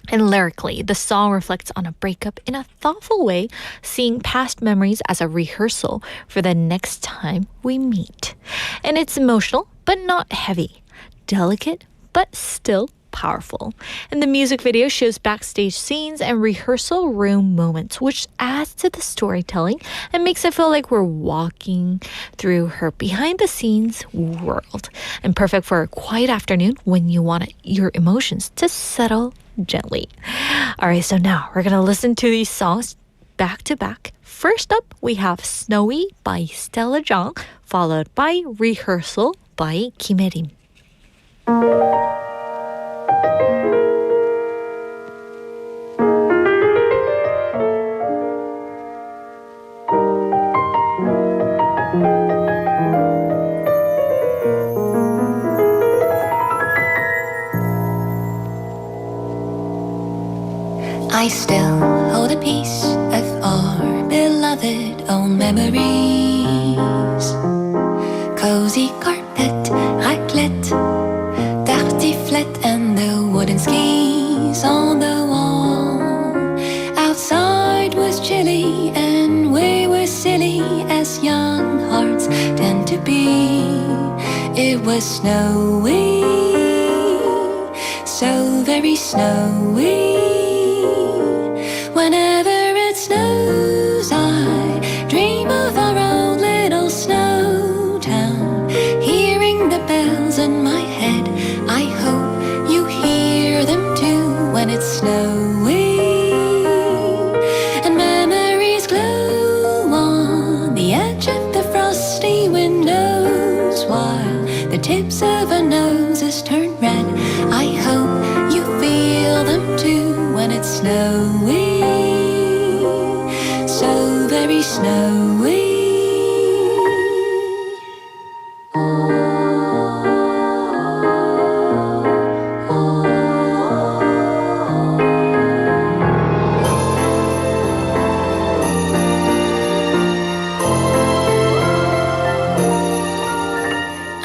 And lyrically, the song reflects on a breakup in a thoughtful way, seeing past memories as a rehearsal for the next time we meet. And it's emotional, but not heavy. Delicate, but still powerful. And the music video shows backstage scenes and rehearsal room moments, which adds to the storytelling and makes it feel like we're walking through her behind-the-scenes world. And perfect for a quiet afternoon when you want your emotions to settle gently. All right, so now we're going to listen to these songs back to back. First up, we have Snowy by Stelajang, followed by Rehearsal by Kim. I still hold a piece of our beloved old memories. Cozy carpet, raclette, hanging skis on the wall. Outside was chilly and we were silly as young hearts tend to be. It was snowy, so very snowy. Whenever it snows, I dream of our own little snow town. Hearing the bells in my head, I hope you hear them too when it's snowy. And memories glow on the edge of the frosty windows while the tips of our noses turn red. I hope you feel them too when it's snowy, so very snowy.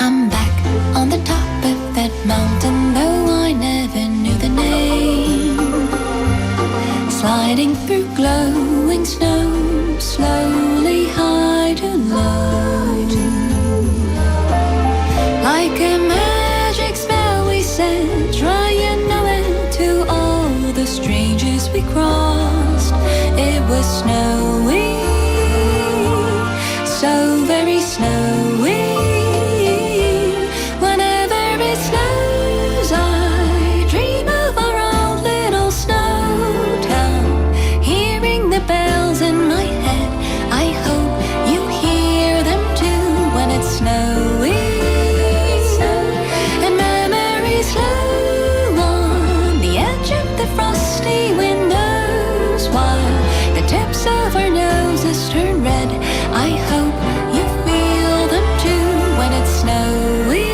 I'm back on the top of that mountain, though I never knew the name. Sliding through glowing snow, slowly high to low. Like a magic spell we said, try and know it to all the strangers we crossed. It was snowy, so very snowy. Whenever it snows, I dream of our own little snow town. Hearing the bells in my head, I hope you hear them too when it's snowy. And memories slow on the edge of the frosty windows while the tips of our noses turn red. I hope you feel them too when it's snowy.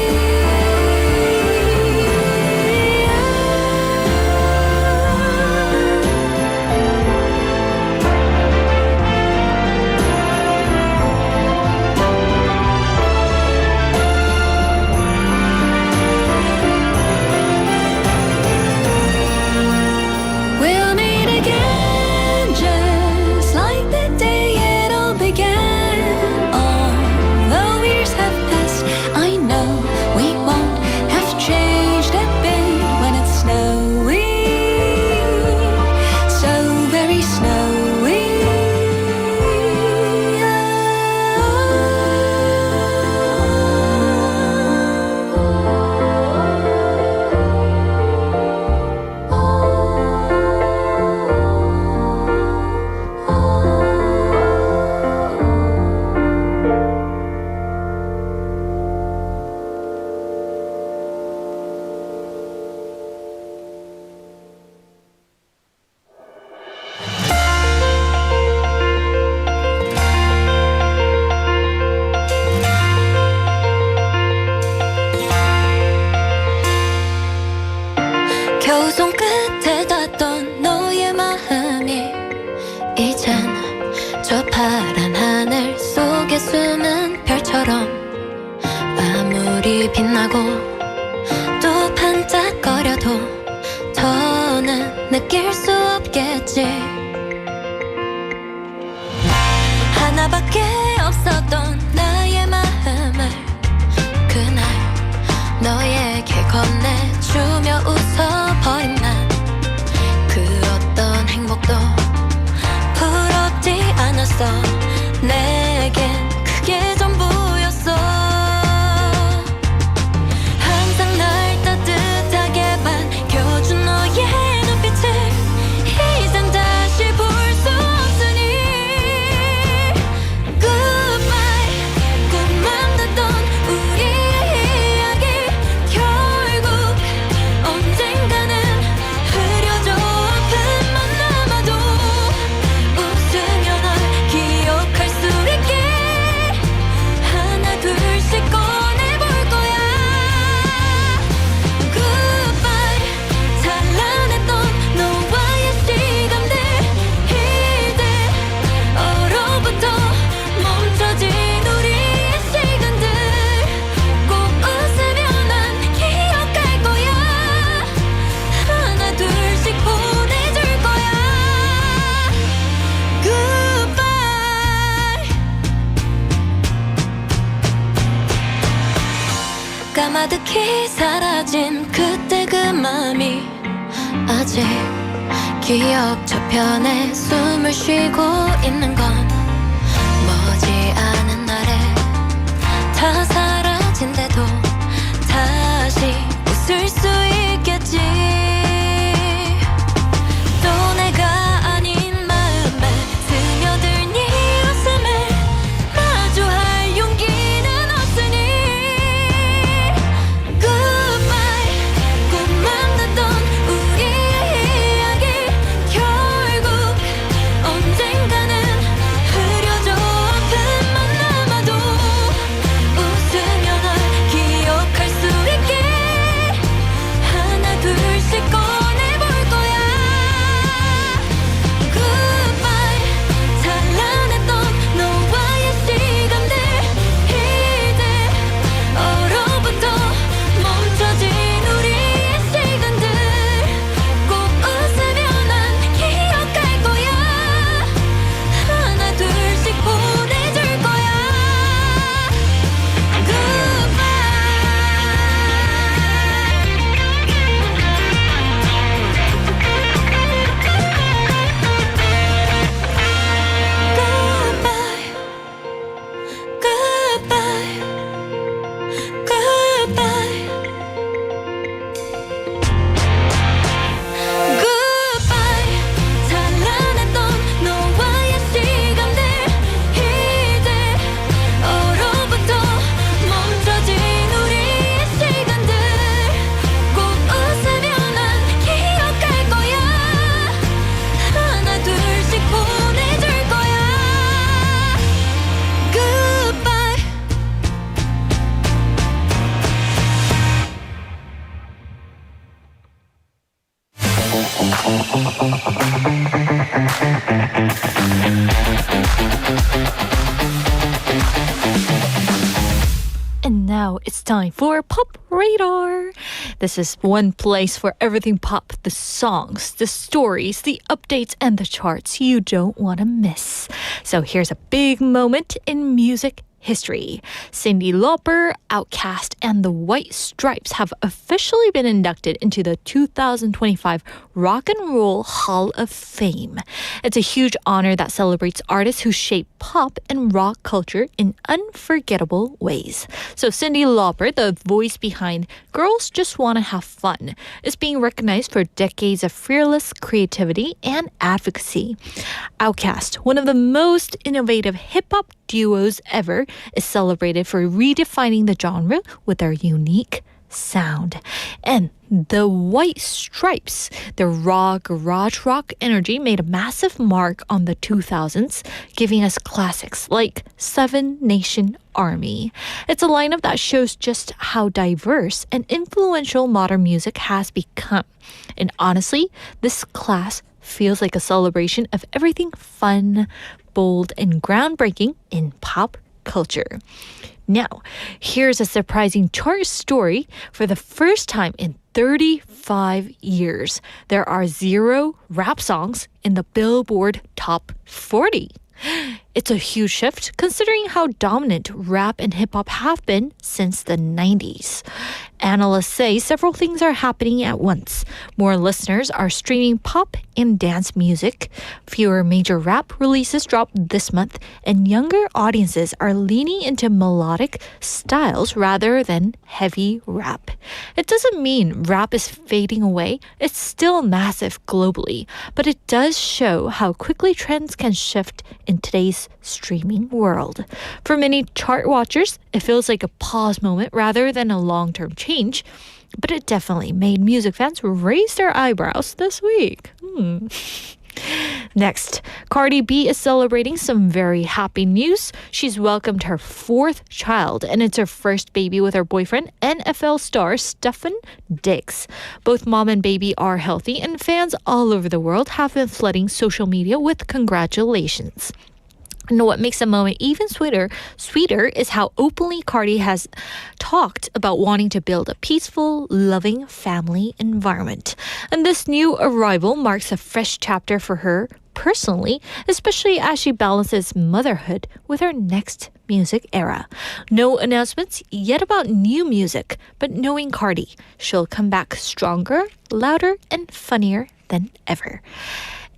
We'll meet again just like the day it all began. Although years have passed, I know we won't have changed a bit when it's snowy, so very snowy. 겨우 손끝에 닿던 너의 마음이 이젠 저 파란 하늘 속에 숨은 별처럼 아무리 빛나고 또 반짝거려도 더는 느낄 수 없겠지. 하나밖에 없었던 나의 마음을 그날 너에게 건네주며 웃어버린 난 그 어떤 행복도 부럽지 않았어. 내겐 그게 전부였어. 항상 날 따뜻하게 반겨준 너의 눈빛을 이젠 다시 가득히 사라진 그때 그 맘이 아직 기억 저편에 숨을 쉬고 있는 건 머지않은 날에 다 사라진대도 다시 웃을 수 있겠지 또 내가 아닌 마음에 스며든 이 웃음을 마주할 용기는 없으니 Goodbye 꿈만 같던 우리의 이야기 결국 언젠가는 흐려져 아픔만 남아도 웃으며 널 기억할 수 있게 하나 둘씩 꺼내볼 거야 Goodbye 찬란했던 너와의 시간들 이제 얼어붙어 멈춰진 우리의 시간들 꼭 웃으며 난 기억할 거야 하나 둘씩 보내줄 거야 Goodbye Goodbye Goodbye Goodbye 찬란했던 너와의 시간들 이제 얼어붙어 멈춰진 우리의 시간들 꼭 웃으며 난 기억할 거야 하나 둘씩 보내줄 거야 Goodbye And now it's time for Pop Radar. This is one place for everything pop, the songs, the stories, the updates, and the charts you don't want to miss. So here's a big moment in music history. Cyndi Lauper, Outkast, and the White Stripes have officially been inducted into the 2025 Rock and Roll Hall of Fame. It's a huge honor that celebrates artists who shape pop and rock culture in unforgettable ways. So Cyndi Lauper, the voice behind Girls Just Wanna Have Fun, is being recognized for decades of fearless creativity and advocacy. Outkast, one of the most innovative hip-hop duos ever, is celebrated for redefining the genre with their unique sound. And the White Stripes, their raw garage rock energy made a massive mark on the 2000s, giving us classics like Seven Nation Army. It's a lineup that shows just how diverse and influential modern music has become. And honestly, this class feels like a celebration of everything fun, bold, and groundbreaking in pop culture. Now, here's a surprising chart story. For the first time in 35 years, there are 0 rap songs in the Billboard Top 40. It's a huge shift considering how dominant rap and hip-hop have been since the 90s. Analysts say several things are happening at once. More listeners are streaming pop and dance music. Fewer major rap releases dropped this month, and younger audiences are leaning into melodic styles rather than heavy rap. It doesn't mean rap is fading away. It's still massive globally, but it does show how quickly trends can shift in today's streaming world. For many chart watchers, it feels like a pause moment rather than a long-term change, but it definitely made music fans raise their eyebrows this week. Next, Cardi B is celebrating some very happy news. She's welcomed her 4th child, and it's her first baby with her boyfriend, NFL star Stefan Diggs. Both mom and baby are healthy, and fans all over the world have been flooding social media with congratulations. And what makes the moment even sweeter is how openly Cardi has talked about wanting to build a peaceful, loving family environment. And this new arrival marks a fresh chapter for her personally, especially as she balances motherhood with her next music era. No announcements yet about new music, but knowing Cardi, she'll come back stronger, louder, and funnier than ever.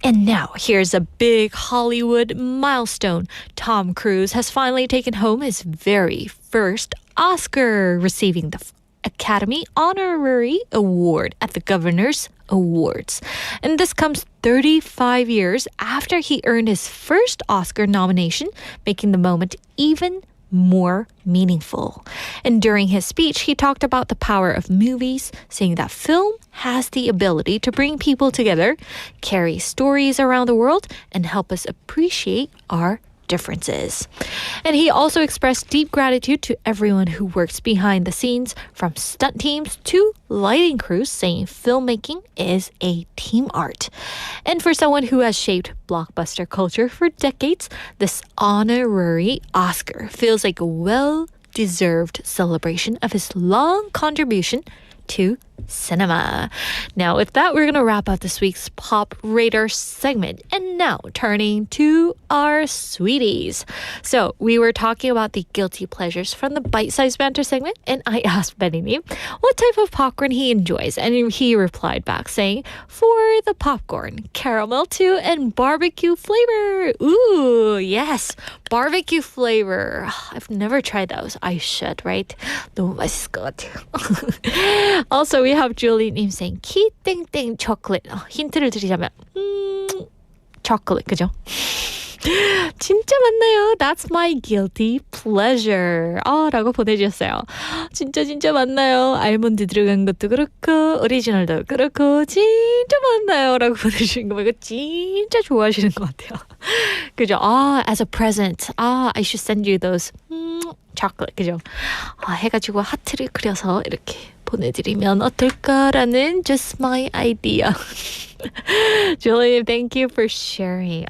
And now, here's a big Hollywood milestone. Tom Cruise has finally taken home his very first Oscar, receiving the Academy Honorary Award at the Governor's Awards. And this comes 35 years after he earned his first Oscar nomination, making the moment even more meaningful. And during his speech, he talked about the power of movies, saying that film has the ability to bring people together, carry stories around the world, and help us appreciate our differences. And he also expressed deep gratitude to everyone who works behind the scenes, from stunt teams to lighting crews, saying filmmaking is a team art. And for someone who has shaped blockbuster culture for decades, this honorary Oscar feels like a well-deserved celebration of his long contribution to cinema. Now, with that, we're going to wrap up this week's Pop Radar segment. And now, turning to our sweeties. So, we were talking about the guilty pleasures from the Bite-Sized Banter segment, and I asked Benny what type of popcorn he enjoys, and he replied back saying, for the popcorn, caramel too, and barbecue flavor. Ooh, yes, barbecue flavor. I've never tried those. I should, right? 너무 맛있을 것 같아요. Also, we have Julie님 saying 키 땡땡 chocolate. 힌트를 드리자면 chocolate, 그죠? 진짜 맞나요? That's my guilty pleasure. 라고 보내주셨어요. 진짜 맞나요? 알몬드 들어간 것도 그렇고 오리지널도 그렇고 진짜 맞나요? 라고 보내주신 거 이거 진짜 좋아하시는 것 같아요. 그죠? As a present. I should send you those chocolate. 그죠? 해가지고 하트를 그려서 이렇게 보내드리면 어떨까라는 just my idea. Julie, thank you for sharing.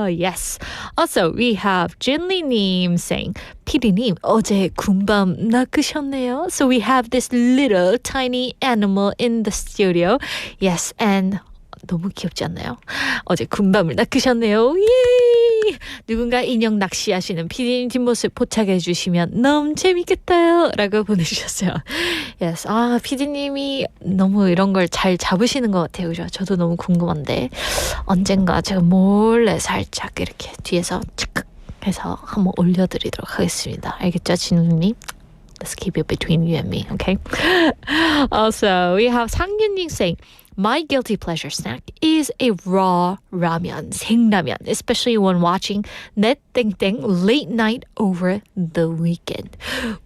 Yes. Also, we have Jinli-님 saying, 피디님, 어제 군밤 낚으셨네요. So we have this little tiny animal in the studio. Yes, and 너무 귀엽지 않나요? 어제 군밤을 낚으셨네요. 예! 누군가 인형 낚시하시는 피디님 뒷모습 포착해 주시면 너무 재밌겠다요. 라고 보내주셨어요. Yes. 피디님이 너무 이런 걸 잘 잡으시는 것 같아요. 그죠? 저도 너무 궁금한데 언젠가 제가 몰래 살짝 이렇게 뒤에서 착각 해서 한번 올려드리도록 하겠습니다. 알겠죠, 진우님? Let's keep it between you and me, okay? Also, we have 상윤님 saying, my guilty pleasure snack is a raw ramen, 생라면, especially when watching 넷땡땡 late night over the weekend.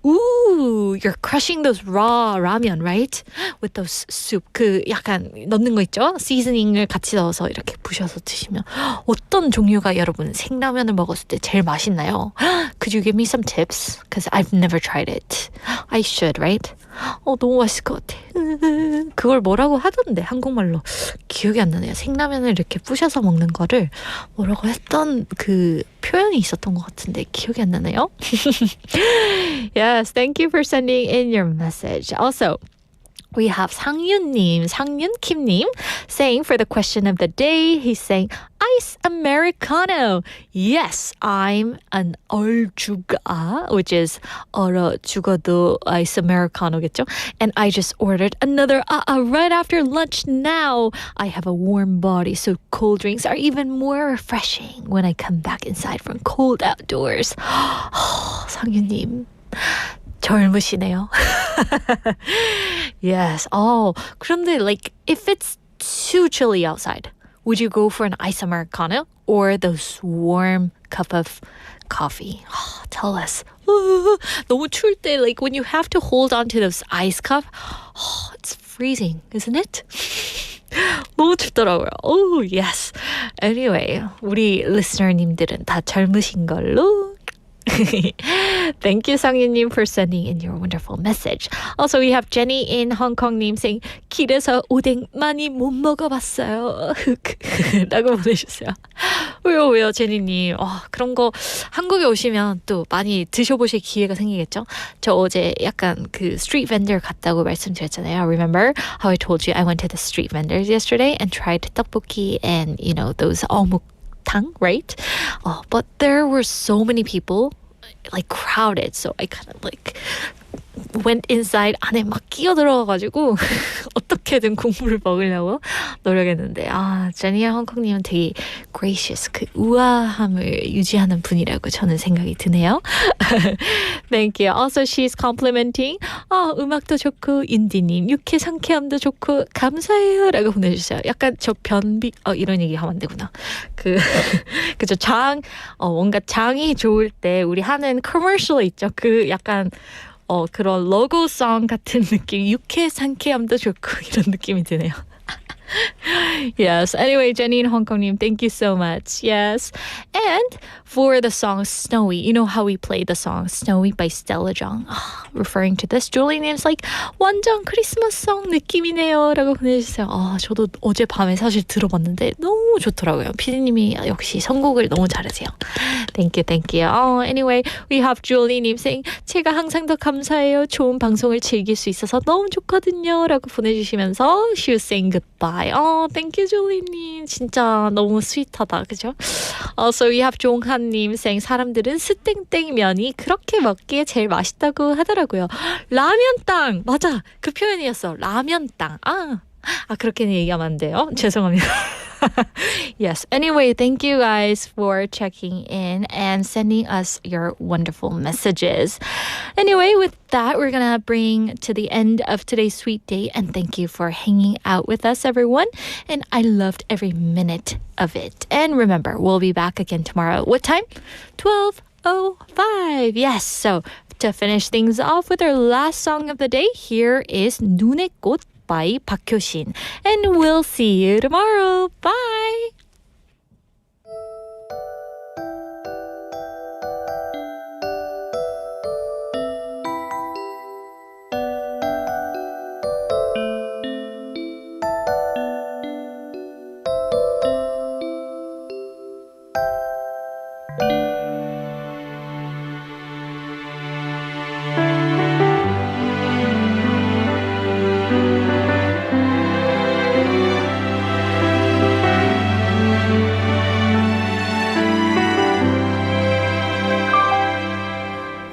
Ooh, you're crushing those raw ramen, right? With those soup, 그 약간 넣는 거 있죠? 시즈닝을 같이 넣어서 이렇게 부셔서 드시면 어떤 종류가 여러분 생라면을 먹었을 때 제일 맛있나요? Could you give me some tips? Because I've never tried it. I should, right? 너무 맛있을 것 같아. 그걸 뭐라고 하던데 한국말로 기억이 안 나네요. 생라면을 이렇게 부셔서 먹는 거를 뭐라고 했던 그 표현이 있었던 것 같은데 기억이 안 나네요. Yes, thank you for sending in your message. Also, we have 상윤님, 상윤킴님 saying for the question of the day, he's saying ice americano. Yes, I'm an 얼죽아, which is 얼어 죽어도 ice americano겠죠? And I just ordered another right after lunch now. I have a warm body, so cold drinks are even more refreshing when I come back inside from cold outdoors. 상윤님. 젊으시네요. Yes. 그런데 like if it's too chilly outside, would you go for an ice americano or those warm cup of coffee? Tell us. 너무 추울 때 like when you have to hold on to those ice cup, it's freezing, isn't it? 너무 춥더라고요. Oh, yes. Anyway, 우리 listener님들은 다 젊으신 걸로. Thank you, Sanghyun님, for sending in your wonderful message. Also, we have Jenny in Hong Kong님 saying, 길에서 오뎅 많이 못 먹어봤어요. 라고 보내주셨어요. 왜요, 제니님? 그런 거 한국에 오시면 또 많이 드셔보실 기회가 생기겠죠? 저 어제 약간 그 street vendor 갔다고 말씀드렸잖아요. Remember how I told you I went to the street vendors yesterday and tried 떡볶이 and, you know, those 어묵 탕, right? But there were so many people like crowded, so I kind of like went inside 안에 막 끼어 들어가가지고 어떻게든 국물을 먹으려고 노력했는데 제니얼 홍콩님은 되게 gracious, 그 우아함을 유지하는 분이라고 저는 생각이 드네요. Thank you. Also, she's complimenting. 음악도 좋고 인디님 유쾌 상쾌함도 좋고 감사해요라고 보내주세요. 약간 저 변비 이런 얘기 하면 안 되구나. 그죠 뭔가 장이 좋을 때 우리 하는 커머셜 있죠. 그 약간 그런 로고송 같은 느낌, 유쾌 상쾌함도 좋고 이런 느낌이 드네요. Yes. Anyway, Jenny and Hong Kong-님, thank you so much. Yes. And for the song Snowy, you know how we played the song Snowy by Stelajang. Referring to this, Julie-님's like, 완전 크리스마스송 느낌이네요 라고 보내주세요. 저도 어젯밤에 사실 들어봤는데 너무 좋더라고요. 피디님이 역시 선곡을 너무 잘하세요. Thank you, thank you. Anyway, we have Julie-님 saying, 제가 항상 더 감사해요. 좋은 방송을 즐길 수 있어서 너무 좋거든요 라고 보내주시면서 she was saying goodbye. Thank you, Julie-님. 진짜 너무 스윗하다, 그죠? Also, we have 종한님 saying, 사람들은 스땡땡면이 그렇게 먹기에 제일 맛있다고 하더라고요. 라면땅! 맞아! 그 표현이었어. 라면땅. 그렇게는 얘기하면 안 돼요. 죄송합니다. Yes. Anyway, thank you guys for checking in and sending us your wonderful messages. Anyway, with that, we're going to bring to the end of today's Sweet Date. And thank you for hanging out with us, everyone. And I loved every minute of it. And remember, we'll be back again tomorrow. What time? 12:05. Yes. So to finish things off with our last song of the day, here is 눈의 꽃 by 박효신. And we'll see you tomorrow. Bye!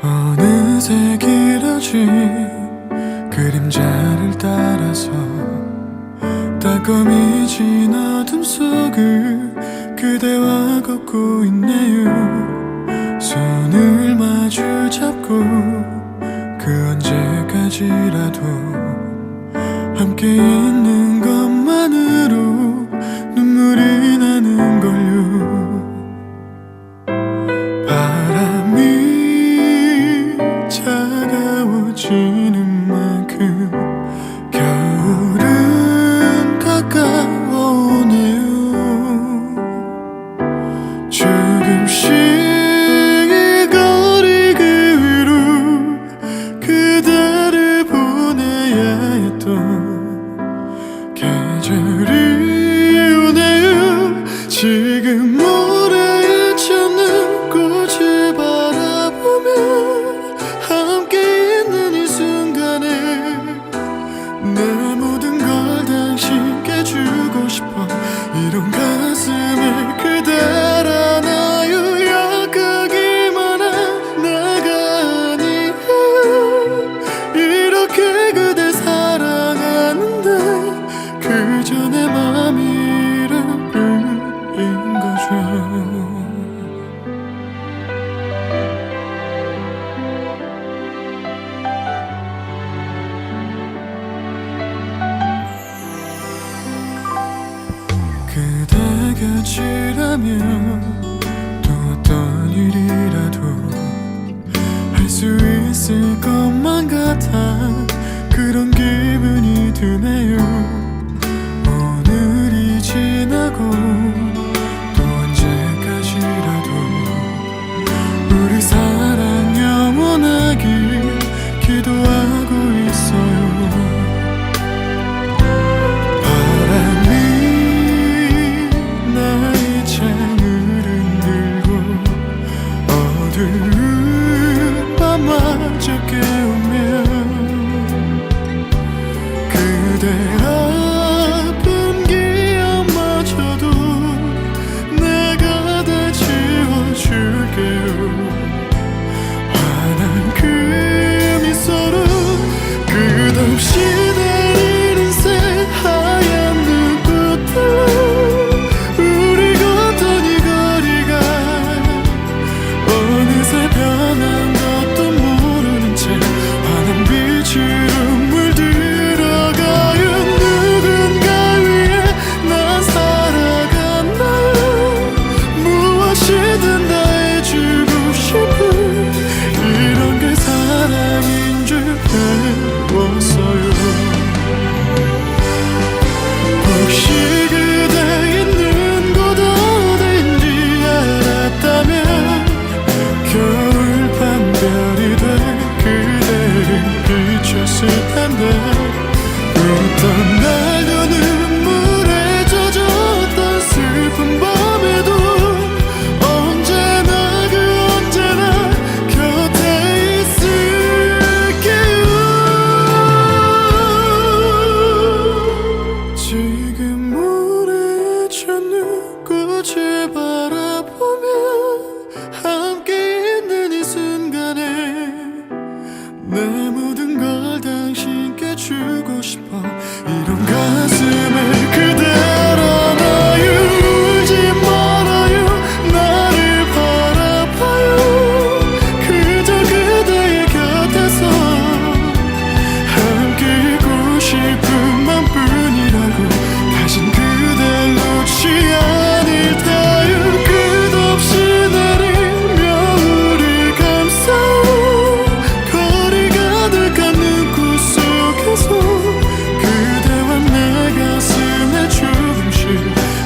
어느새 길어진 그림자를 따라서 따끔해진 어둠 속을 그대와 걷고 있네요. 손을 마주 잡고 그 언제까지라도 함께 있는 것만으로 눈물이 나는 걸요. 차가워지는 만큼 겨울은 가까워오네요. 조금씩 이 거리 그 위로 그대를 보내야 했던 계절이 오네요. 지금 모래에 젖는 꽃을 바라보며 내 모든 걸 당신께 주고 싶어. 이런 가슴에 그댈 안아요. 약하기만 한 나가 아니에요. 이렇게 그댈 사랑하는데 그저 내 맘이란 뿐인 거죠. 곁이라면 또 어떤 일이라도 할 수 있을 것만 같아 그런 기분이 드네요. 오늘이 지나고 또 언제까지라도 우리 사랑 영원하길 기도하고 있어요. 나의 창을 흔들고 어두운 밤마저 깨우며 빛을 바라보며 함께 있는 이 순간에 내 모든 걸 당신께 주고 싶어 이런 가슴에 그대로 놔요 울지 말아요 나를 바라봐요 그저 그대의 곁에서 함께 있고 싶은 맘뿐이라고 다신 그댈 놓지 않을 테요 끝없이 내린 겨울을 감싸요 거리 가득한 눈꽃 속에서 그대와 내 가슴에 조금씩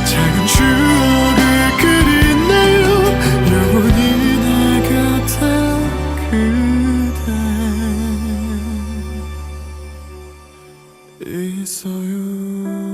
작은 추억을 그리네요 영원히 내 곁에 그대 있어요